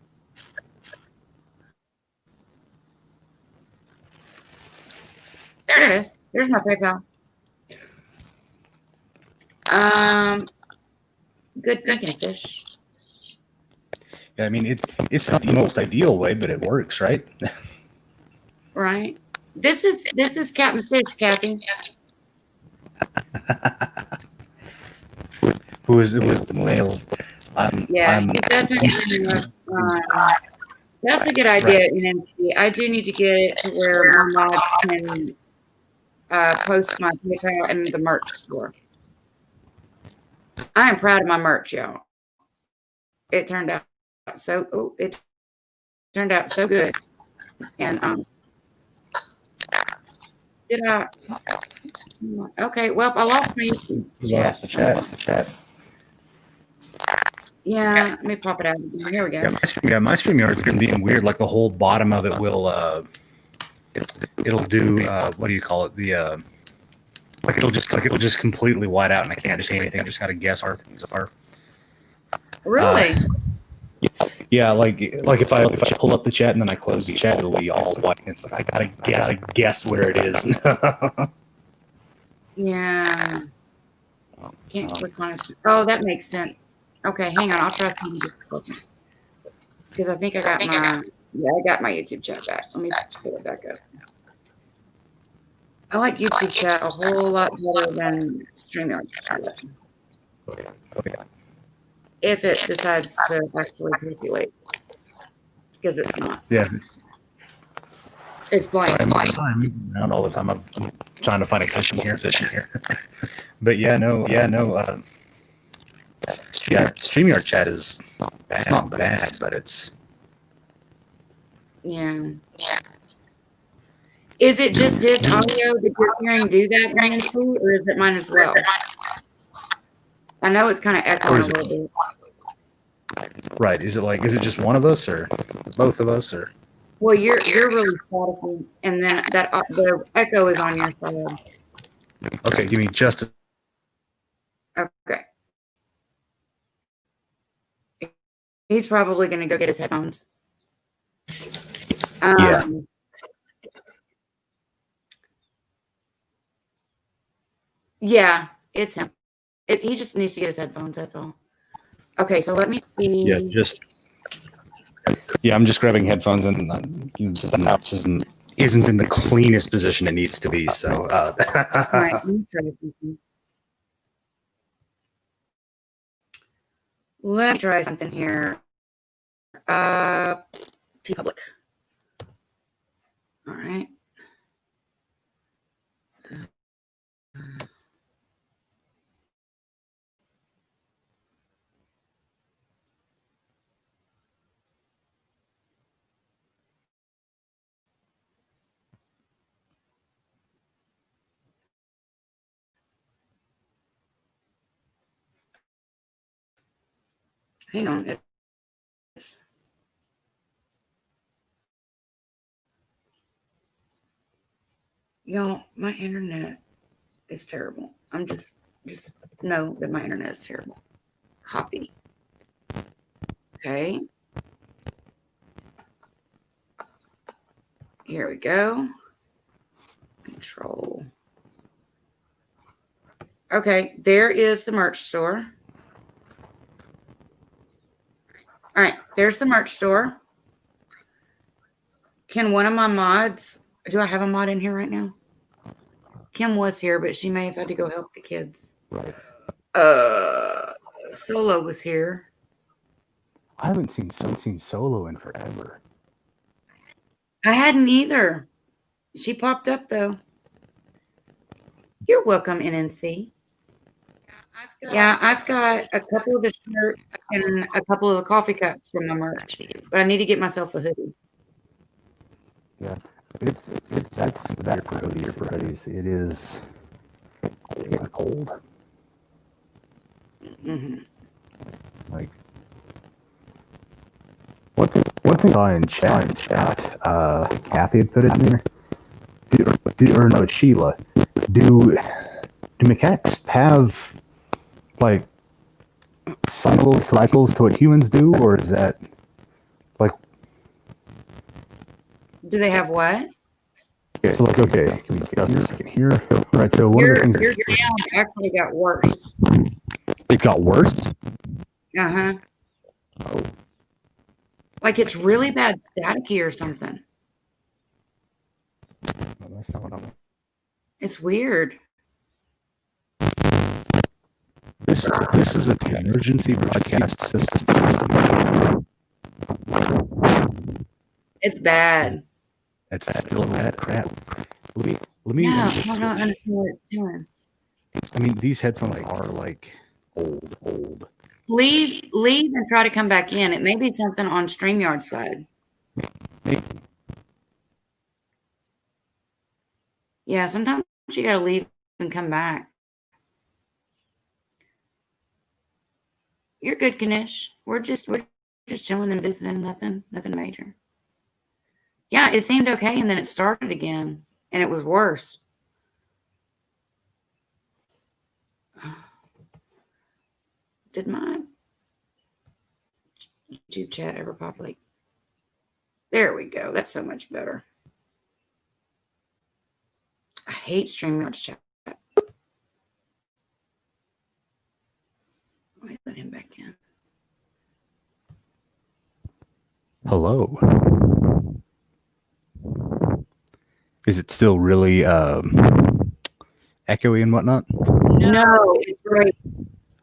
There it is. There's my PayPal. Good thinking, fish. Yeah, I mean it's not the most ideal way, but it works, right? Right. This is Captain Fish, Kathy. Who is the male? Yeah, he doesn't. That's a good idea, Nancy. I do need to get it to where my mod can post my PayPal and the merch store. I am proud of my merch, y'all. It turned out so good. And did I? Okay, well, I lost my Lost the chat. Yeah, let me pop it out again. Here we go. My StreamYard's been being weird. Like the whole bottom of it will it'll do what do you call it? The it'll just completely white out, and I can't see anything. I just gotta guess where things are. Really? Yeah, like if I pull up the chat and then I close the chat, it'll be all white. It's like I gotta guess where it is. Yeah. Can't click on it. Oh, that makes sense. Okay, hang on. I'll try something just clicking. Because I think I got my YouTube chat back. Let me pull it back up. I like YouTube chat a whole lot better than StreamYard chat. Okay. If it decides to actually populate. Because it's not. Yeah. It's blind. Not all the time. I'm trying to find a position here. But yeah, no. StreamYard chat is it's not bad, but it's Yeah. Is it just his audio that you're hearing do that, Nancy, or is it mine as well? I know it's kind of echoing a little bit. Right. Is it just one of us or both of us or? Well, you're really staticky, and then that the echo is on your side. Okay, give me just. Okay. He's probably going to go get his headphones. Yeah. Yeah, it's him. He just needs to get his headphones. That's all. Okay, so let me see. Yeah, I'm just grabbing headphones, and the house isn't in the cleanest position it needs to be. So. All right, let me try something. Let me try something here. T-Public. All right. Hang on. Y'all, my internet is terrible. I'm just know that my internet is terrible. Copy. Okay. Here we go. Control. Okay, there is the merch store. All right, there's the merch store. Can one of my mods, do I have a mod in here right now? Kim was here, but she may have had to go help the kids. Right. Solo was here. I haven't seen Solo in forever. I hadn't either. She popped up though. You're welcome, NNC. Yeah, I've got a couple of the shirts and a couple of the coffee cups from my merch, but I need to get myself a hoodie. Yeah, it's that's that for hoodies. It's getting cold. Mm-hmm. Like one thing I saw in chat, Kathy had put it in there. Sheila. Do macaques have like similar cycles to what humans do, or is that like? Do they have what? Okay, so like, okay, can we just a second here? Right, so one of the things Your sound actually got worse. it got worse. Uh-huh. Oh. Like it's really bad staticky or something. No, that's not what I'm. It's weird. This is an emergency broadcast system. It's bad. That's still bad crap. Let me. Yeah, I don't understand what it's doing. I mean, these headphones are like old. Leave and try to come back in. It may be something on StreamYard side. Maybe. Yeah, sometimes you gotta leave and come back. You're good, Ganesh. We're just chilling and visiting. Nothing major. Yeah, it seemed okay, and then it started again, and it was worse. Did my YouTube chat ever populate? There we go. That's so much better. I hate StreamYard's chat. Let me let him back in. Hello. Is it still really echoey and whatnot? No, it's great.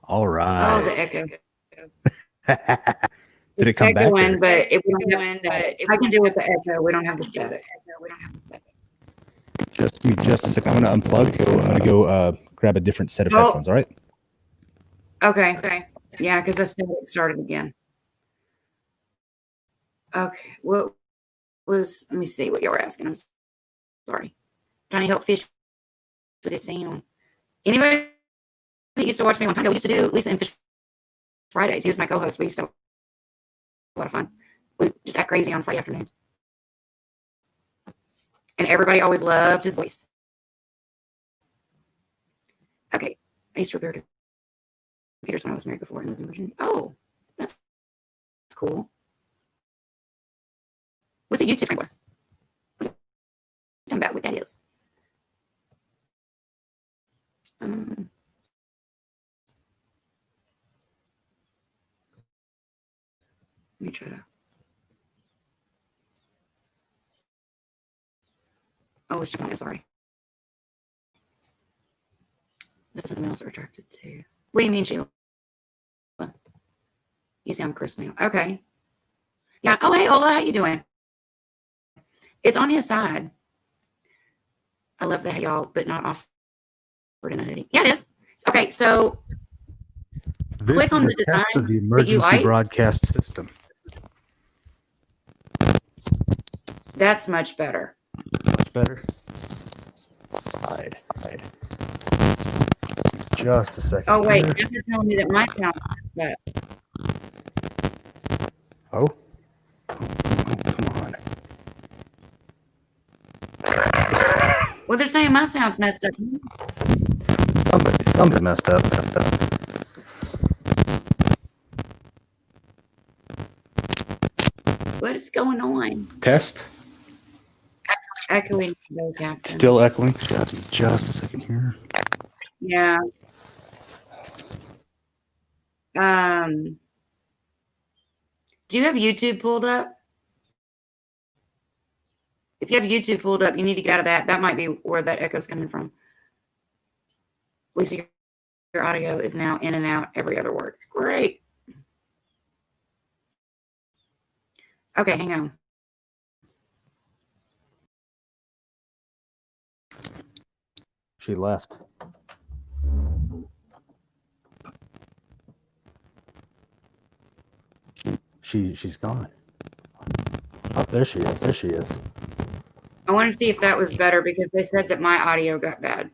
All right. Oh, the echo. Did it come back? Echoing, but if we don't have static, I can deal with the echo. We don't have the static. Just a second. I'm going to unplug. I'm going to go grab a different set of headphones. All right. Okay. Yeah, because the static started again. Okay. What was? Let me see what you were asking. I'm sorry. Trying to help Fish with his sound. Anybody that used to watch me one time ago, we used to do Lisa and Fish Fridays. He was my co-host. We used to have a lot of fun. We just act crazy on Friday afternoons. And everybody always loved his voice. Okay. I used to repair computers when I was married before and lived in Virginia. Oh, that's cool. What's a YouTube framework? Talking about what that is. Let me try to. Oh, it's I'm sorry. That's what the males are attracted to. What do you mean, Sheila? You sound Chris now. Okay. Yeah. Oh, hey, Ola, how you doing? It's on his side. I love that y'all, but not offered in a hoodie. Yeah, it is. Okay, so This click on is the a test design of the that you emergency like. broadcast system. That's much better. Much better. Hide. Just a second. Oh, wait. here. You're telling me that my sound is bad. Oh, come on. Well, they're saying my sound's messed up. Somebody messed up. What is going on? Test. Echoing. No, Captain. Still echoing. Just a second here. Yeah. Do you have YouTube pulled up? If you have YouTube pulled up, you need to get out of that. That might be where that echo's coming from. Lisa, your audio is now in and out every other word. Great. Okay, hang on. She left. She's gone. Oh, there she is. There she is. I want to see if that was better because they said that my audio got bad.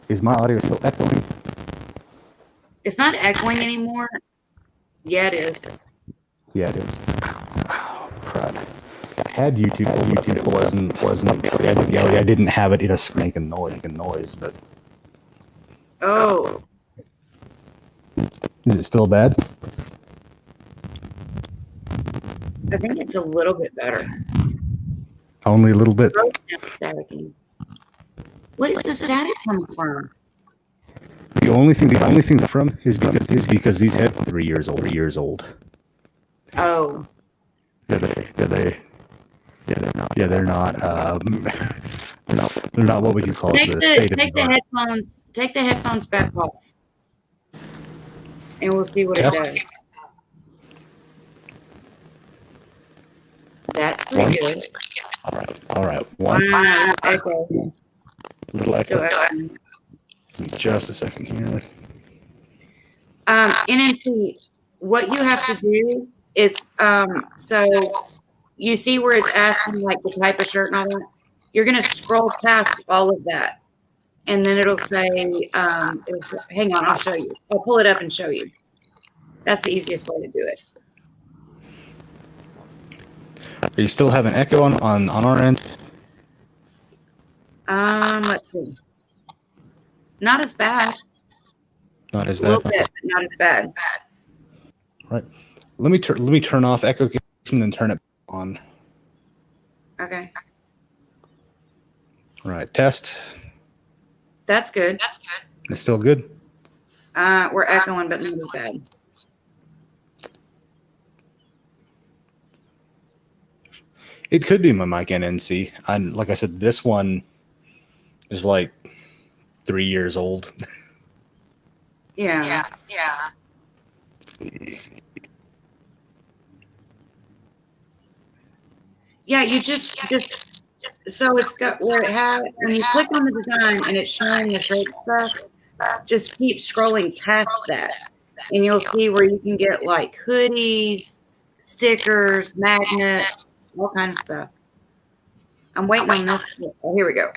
Is my audio still echoing? It's not echoing anymore. Yeah, it is. Yeah, it is. Oh, crud. I had YouTube wasn't. I didn't have it just making noise, but. Oh. Is it still bad? I think it's a little bit better. Only a little bit. Staticky. What is the static coming from? The only thing from is because these head 3 years old. Oh. They're not. They're not what would you call it? Take the headphones back off. And we'll see what Test. it does. That's pretty good. All right. One. Echo. Little echo. Just a second here. NNT, what you have to do is, so you see where it's asking like the type of shirt and all that? You're going to scroll past all of that. And then it'll say, hang on, I'll show you. I'll pull it up and show you. That's the easiest way to do it. Are you still having echo on our end? Let's see. Not as bad. Not as A bad. little bit, but not as bad. Right. Let me turn off echo and then turn it on. Okay. All right. Test. That's good. It's still good. We're echoing, but not as bad. It could be my mic NNC. And like I said, this one is like 3 years old. Yeah. Yeah, you just so it's got where it has when you click on the design and it's showing the shirt stuff, just keep scrolling past that. And you'll see where you can get like hoodies, stickers, magnets, all kinds of stuff. I'm waiting on this. Oh, here we go.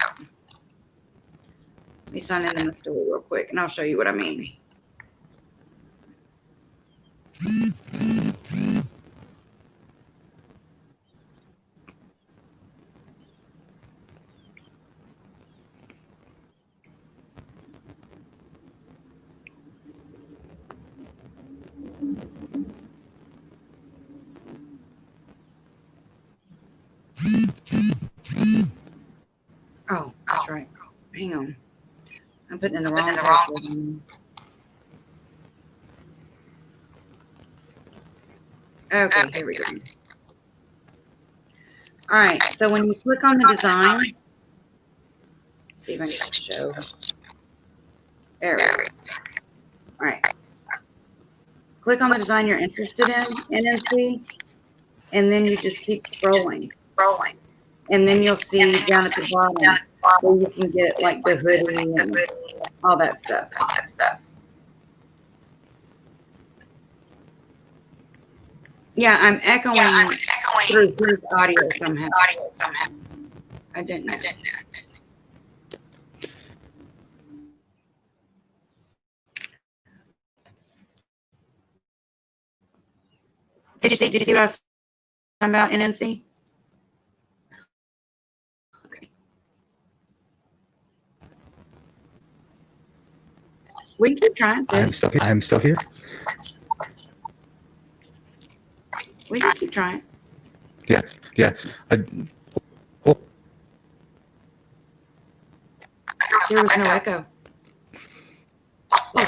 Let me sign into the store real quick and I'll show you what I mean. Oh, that's right. Hang on. I'm putting in the wrong password. Okay, here we go. All right, so when you click on the design, see if I can show. There we go. All right. Click on the design you're interested in, NNC, and then you just keep scrolling. And then you'll see down at the bottom where you can get like the hoodie and all that stuff. Yeah, I'm echoing through his audio somehow. I didn't know. Did you see what I was talking about, NNC? Okay. We can keep trying. I'm still here. We can keep trying. Yeah. There was no echo. Oh,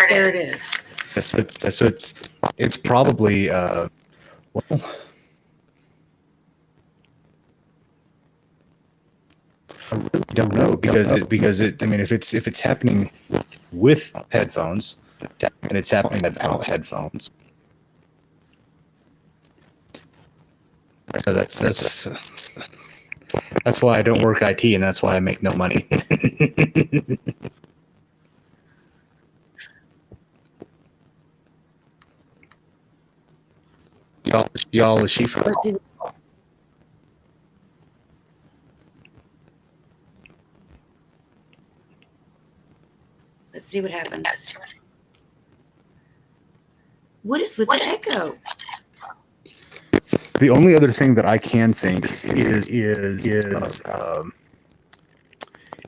there it is. So it's probably well, I really don't know because it I mean if it's happening with headphones and it's happening without headphones, so that's why I don't work IT and that's why I make no money. Y'all is she from? Let's see what happens. What is with the echo? The only other thing that I can think is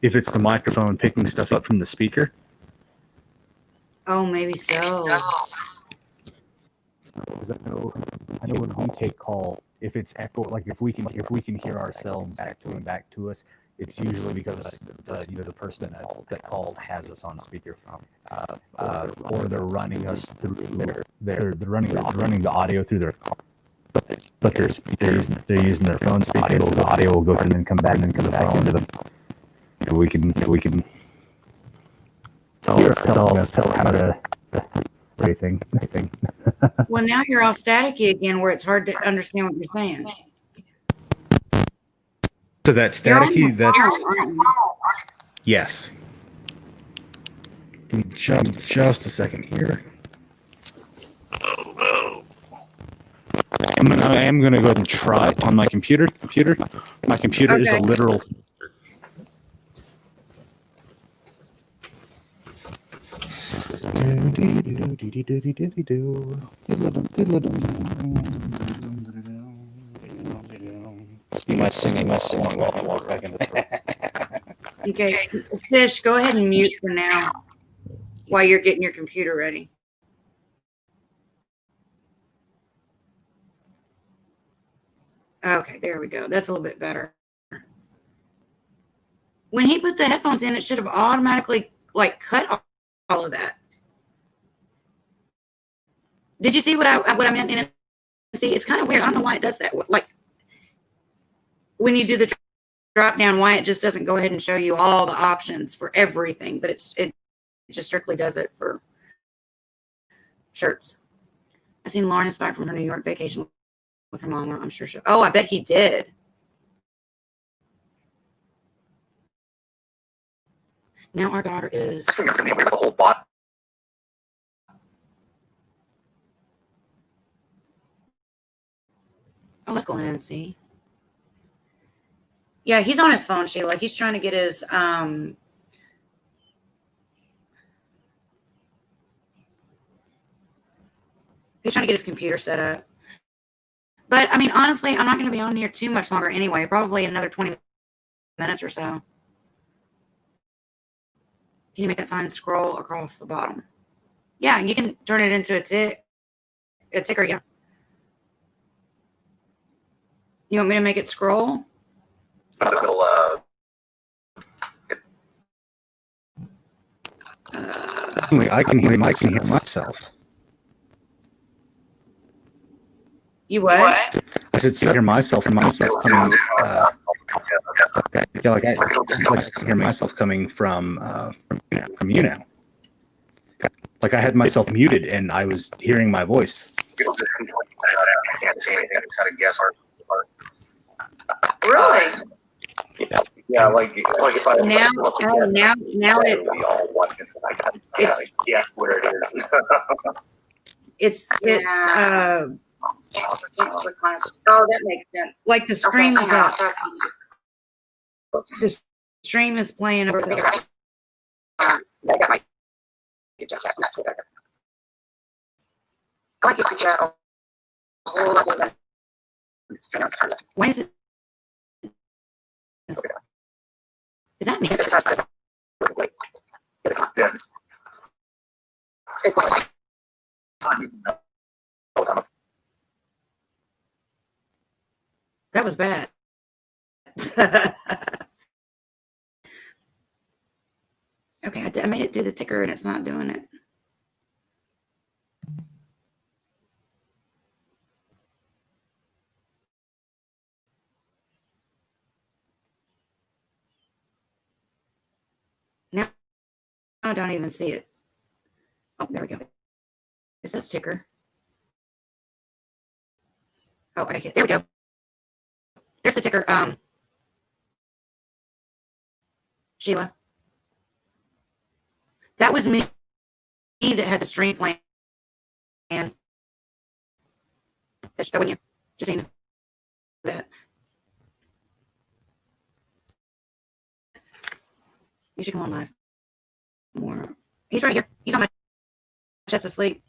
if it's the microphone picking stuff up from the speaker. Oh, maybe so. Because I know when we take call, if it's echo, like if we can hear ourselves back to us, it's usually because the person that called has us on speakerphone, or they're running us through they're running the audio through their car, but they're using their phone speaker. The audio will go through and then come back into the. We can tell how to everything. Well, now you're all staticky again, where it's hard to understand what you're saying. So that staticky, yes. Just a second here. I am going to go ahead and try it on my computer. My computer is a literal. You might sing while I walk back into the Okay, Fish, go ahead and mute for now while you're getting your computer ready. Okay, there we go. That's a little bit better. When he put the headphones in, it should have automatically cut all of that. Did you see what I meant in it? See, it's kind of weird. I don't know why it does that. Like when you do the drop down, why it just doesn't go ahead and show you all the options for everything, but it just strictly does it for shirts. I seen Lauren is back from her New York vacation with her mama. I'm sure. Oh, I bet he did. Now our daughter is. The whole bot. Oh, let's go in and see. Yeah, he's on his phone, Sheila. He's trying to get his computer set up. But I mean, honestly, I'm not going to be on here too much longer anyway. Probably another 20 minutes or so. Can you make that sign scroll across the bottom? Yeah, you can turn it into a ticker. Yeah. You want me to make it scroll? I can hear myself. You what? I said, see, I hear myself coming. Yeah, I hear myself coming from you now. Like I had myself muted and I was hearing my voice. I can't see anything. I just kind of guess. Really? Yeah, like if I now it all one. I guess where it is. it's oh, that makes sense. Like the stream is up. The stream is playing over there. I like it to Why is it? Is that me? Yeah. That was bad. Okay, I made it do the ticker and it's not doing it. Now I don't even see it. Oh, there we go. It says ticker. Oh, okay, there we go. There's the ticker. Sheila. That was me that had the stream plan. And that when you just seen that. You should come on live more. He's right here. He's on my chest asleep.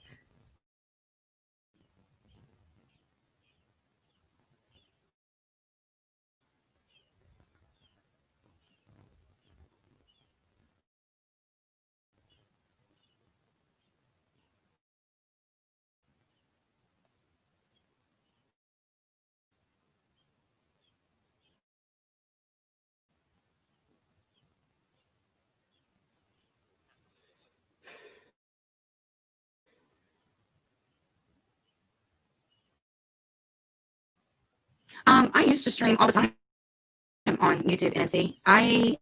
I used to stream all the time on YouTube and NC. I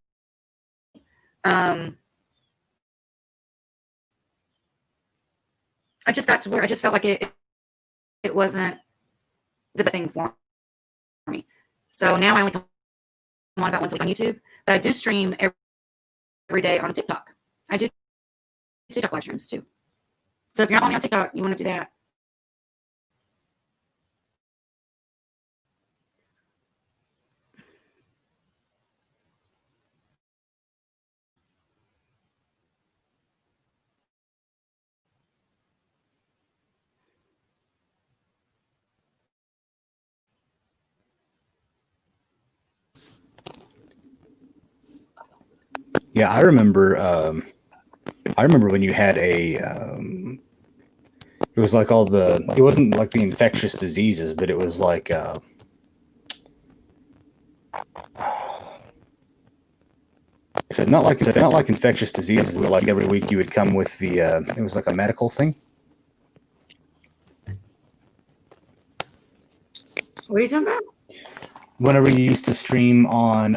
just got to where I just felt like it wasn't the best thing for me. So now I only come on about once a week on YouTube, but I do stream every day on TikTok. I do TikTok live streams too. So if you're not on me on TikTok, you want to do that. Yeah, I remember. I remember when you had a. It was like all the. It wasn't like the infectious diseases, but it was like. So not like infectious diseases, but like every week you would come with the. It was like a medical thing. What are you talking about? Whenever you used to stream on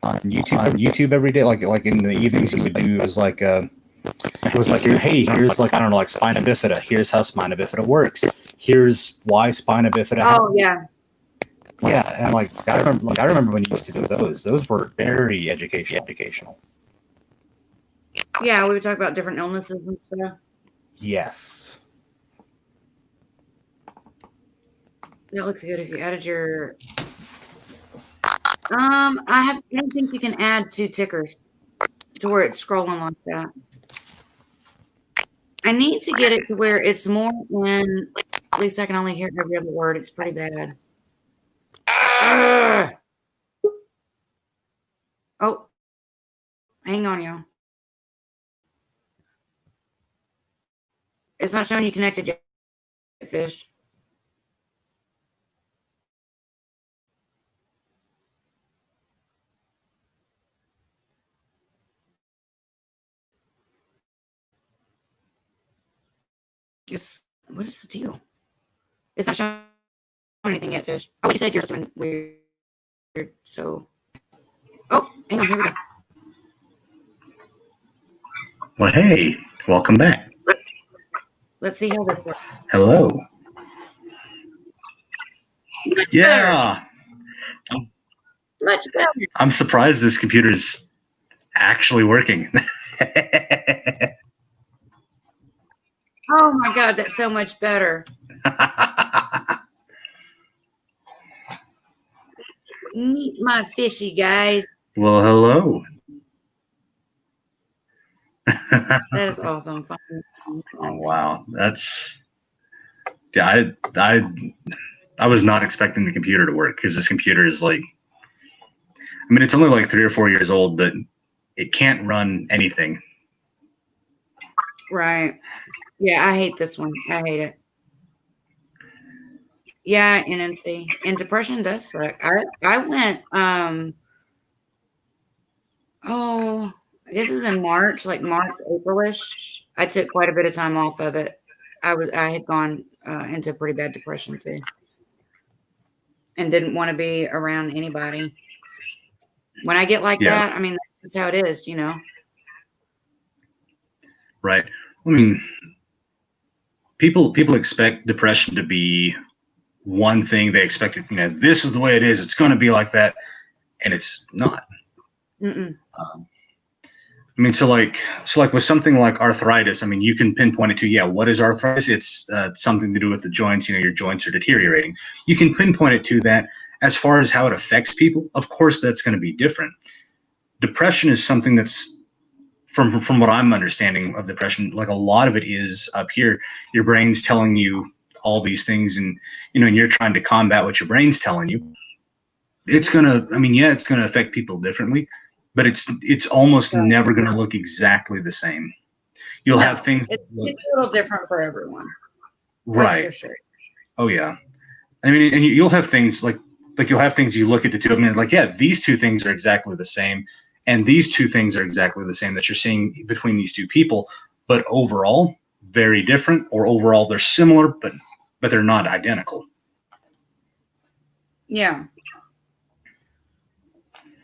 YouTube every day, like in the evenings, you would do it was like hey, here's like I don't know, like spina bifida. Here's how spina bifida works. Here's why spina bifida. Oh yeah. Yeah, and I remember when you used to do those. Those were very educational. Yeah, we would talk about different illnesses and stuff. Yes. That looks good. If you added your, I don't think you can add two tickers to where it's scrolling like that. I need to get it to where it's more than, at least I can only hear every other word. It's pretty bad. Oh, hang on, y'all. It's not showing you connected yet, Fish. What is the deal? It's not showing anything yet, Fish. Oh, you said yours went weird. So, oh, hang on, here we go. Well, hey, welcome back. Let's see how this works. Hello. Much Yeah. better. Much better. I'm surprised this computer's actually working. Oh my God, that's so much better. Meet my fishy, guys. Well, hello. That is awesome. Oh, wow. That's Yeah, I was not expecting the computer to work because this computer is like, I mean, it's only like 3 or 4 years old, but it can't run anything. Right. Yeah, I hate this one. I hate it. Yeah, NNC. And depression does suck. I went oh, I guess it was in March, like March, Aprilish. I took quite a bit of time off of it. I had gone into pretty bad depression too, and didn't want to be around anybody. When I get like Yeah, that, I mean, that's how it is, you know. right. I mean, people expect depression to be one thing. They expect it, this is the way it is. It's going to be like that, and it's not. Mm-mm. I mean, so like with something like arthritis, I mean, you can pinpoint it to, yeah, what is arthritis? It's something to do with the joints. Your joints are deteriorating. You can pinpoint it to that. As far as how it affects people, of course, that's going to be different. Depression is something that's, from what I'm understanding of depression, like a lot of it is up here. Your brain's telling you all these things, and and you're trying to combat what your brain's telling you. It's gonna, I mean, yeah, it's gonna affect people differently, but it's almost Yeah. never gonna look exactly the same. You'll No, have things that it's look a little different for everyone. That's right. for sure. Oh yeah. I mean, and you'll have things like you'll have things you look at the two of them and like, yeah, these two things are exactly the same, and these two things are exactly the same that you're seeing between these two people, but overall very different, or overall they're similar, but they're not identical. Yeah.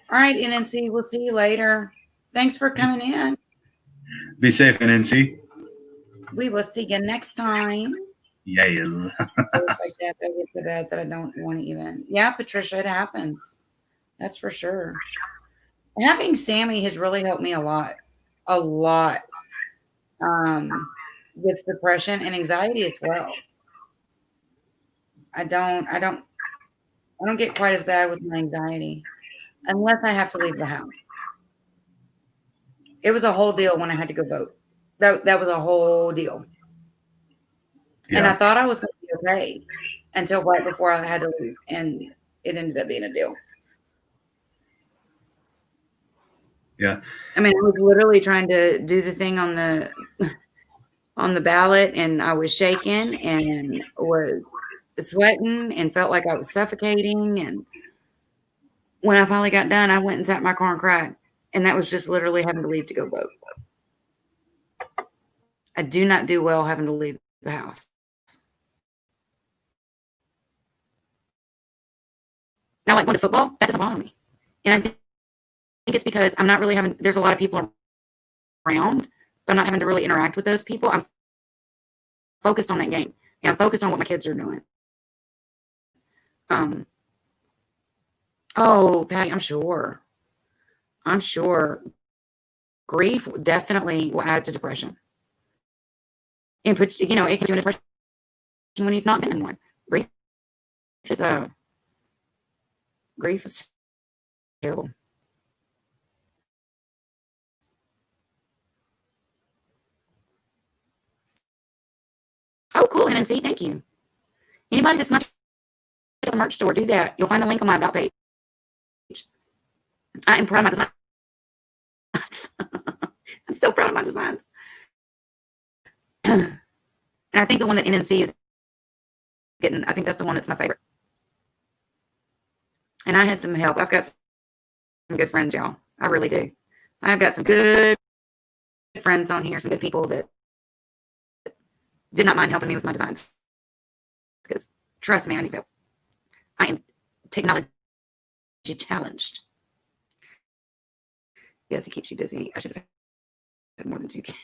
All right, NNC, we'll see you later. Thanks for coming in. Be safe, NNC. We will see you next time. Yes. Like that, I get to bed that I don't want to even. Yeah, Patricia, it happens. That's for sure. Having Sammy has really helped me a lot, a lot, with depression and anxiety as well. I don't get quite as bad with my anxiety unless I have to leave the house. It was a whole deal when I had to go vote. That was a whole deal. And I Yeah. thought I was going to be okay until right before I had to leave, and it ended up being a deal. Yeah. I mean, I was literally trying to do the thing on the ballot, and I was shaking and was sweating and felt like I was suffocating. And when I finally got done, I went and sat in my car and cried. And that was just literally having to leave to go vote. I do not do well having to leave the house. Now, like going to football, that doesn't bother me. And I think it's because I'm not really having, there's a lot of people around, but I'm not having to really interact with those people. I'm focused on that game, and I'm focused on what my kids are doing. Oh, Patty, I'm sure. Grief definitely will add to depression. And put, it can put you in depression when you've not been in one. Grief is terrible. Oh, cool, NNC, thank you. Anybody that's not at the merch store, do that. You'll find the link on my about page. I am proud of my designs. I'm so proud of my designs. And I think the one that NNC is getting, I think that's the one that's my favorite. And I had some help. I've got some good friends, y'all. I really do. I've got some good friends on here, some good people that did not mind helping me with my designs. Because trust me, I need help. I am technology challenged. Yes, it keeps you busy. I should have had more than 2 kids.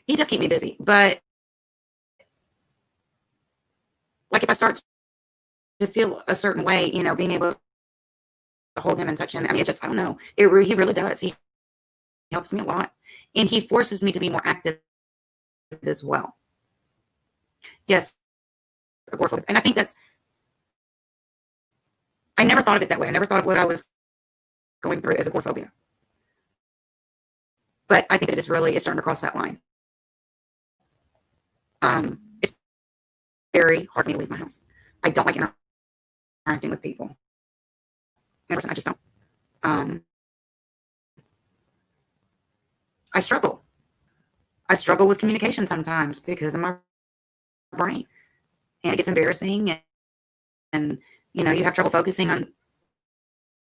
He does keep me busy, but like if I start to feel a certain way, being able to hold him and touch him, I mean, it just, I don't know. He really does. He helps me a lot, and he forces me to be more active as well. Yes, agoraphobic. And I think I never thought of it that way. I never thought of what I was going through as agoraphobia. But I think that it's starting to cross that line. It's very hard for me to leave my house. I don't like interacting with people. In person, I just don't. I struggle. I struggle with communication sometimes because of my brain, and it gets embarrassing, and you know, you have trouble focusing on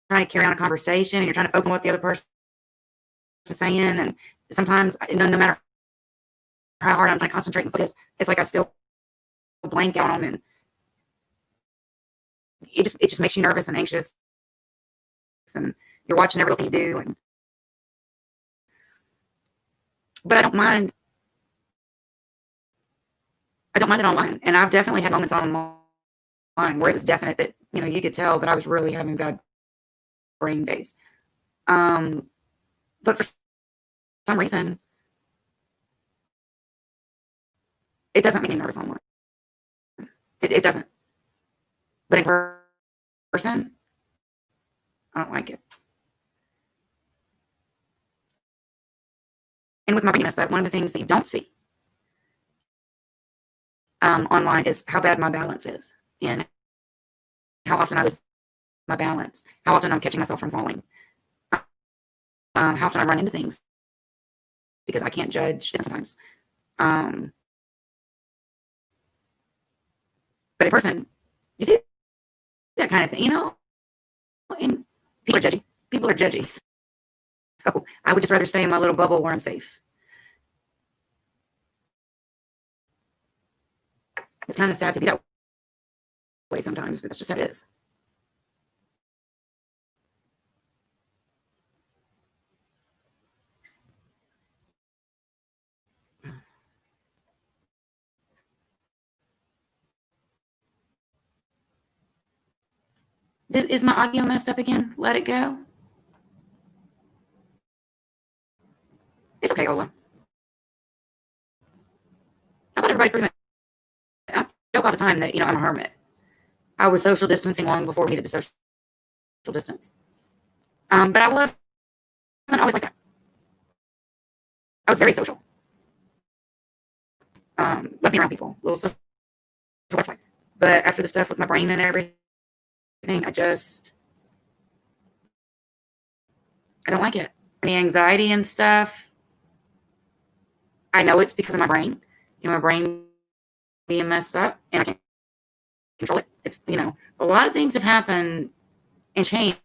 trying to carry on a conversation, and you're trying to focus on what the other person is saying, and sometimes, no matter how hard I'm trying to concentrate and focus, it's like I still blank out on them, and it just makes you nervous and anxious, and you're watching everything you do, and but I don't mind it online, and I've definitely had moments online where it was definite that, you know, you could tell that I was really having bad brain days. But for some reason, it doesn't make me nervous online. It doesn't. But in person, I don't like it. And with my brain messed up, one of the things that you don't see online is how bad my balance is, and how often I lose my balance, how often I'm catching myself from falling, how often I run into things because I can't judge sometimes. But in person, you see that kind of thing, you know, and people are judgy. People are judgy. So I would just rather stay in my little bubble where I'm safe. It's kind of sad to be that way sometimes, but that's just how it is. Is my audio messed up again? Let it go. It's okay, Ola. I thought everybody pretty much, I joke all the time that, you know, I'm a hermit. I was social distancing long before we needed to social distance. But I wasn't always like that. I was very social. Love being around people, little social butterfly. But after the stuff with my brain and everything, I don't like it. The anxiety and stuff, I know it's because of my brain. You know, my brain being messed up, and I can't control it. It's, you know, a lot of things have happened and changed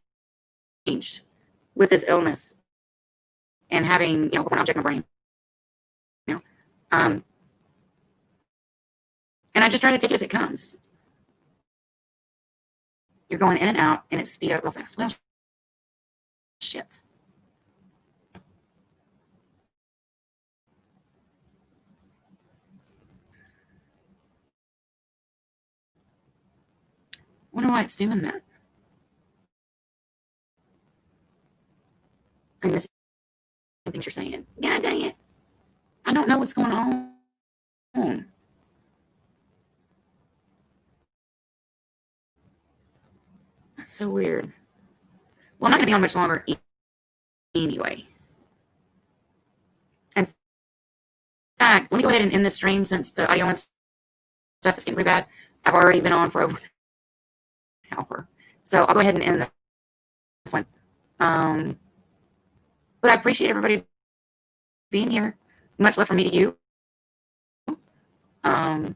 with this illness and having, you know, an object in my brain. You know, and I just try to take it as it comes. You're going in and out, and it's speed up real fast. Well, shit. I wonder why it's doing that. I miss the things you're saying. God dang it. I don't know what's going on. That's so weird. Well, I'm not going to be on much longer anyway. In fact, let me go ahead and end this stream since the audio and stuff is getting pretty bad. I've already been on for over an hour. So I'll go ahead and end this one. But I appreciate everybody being here. Much love from me to you. And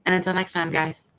until next time, guys.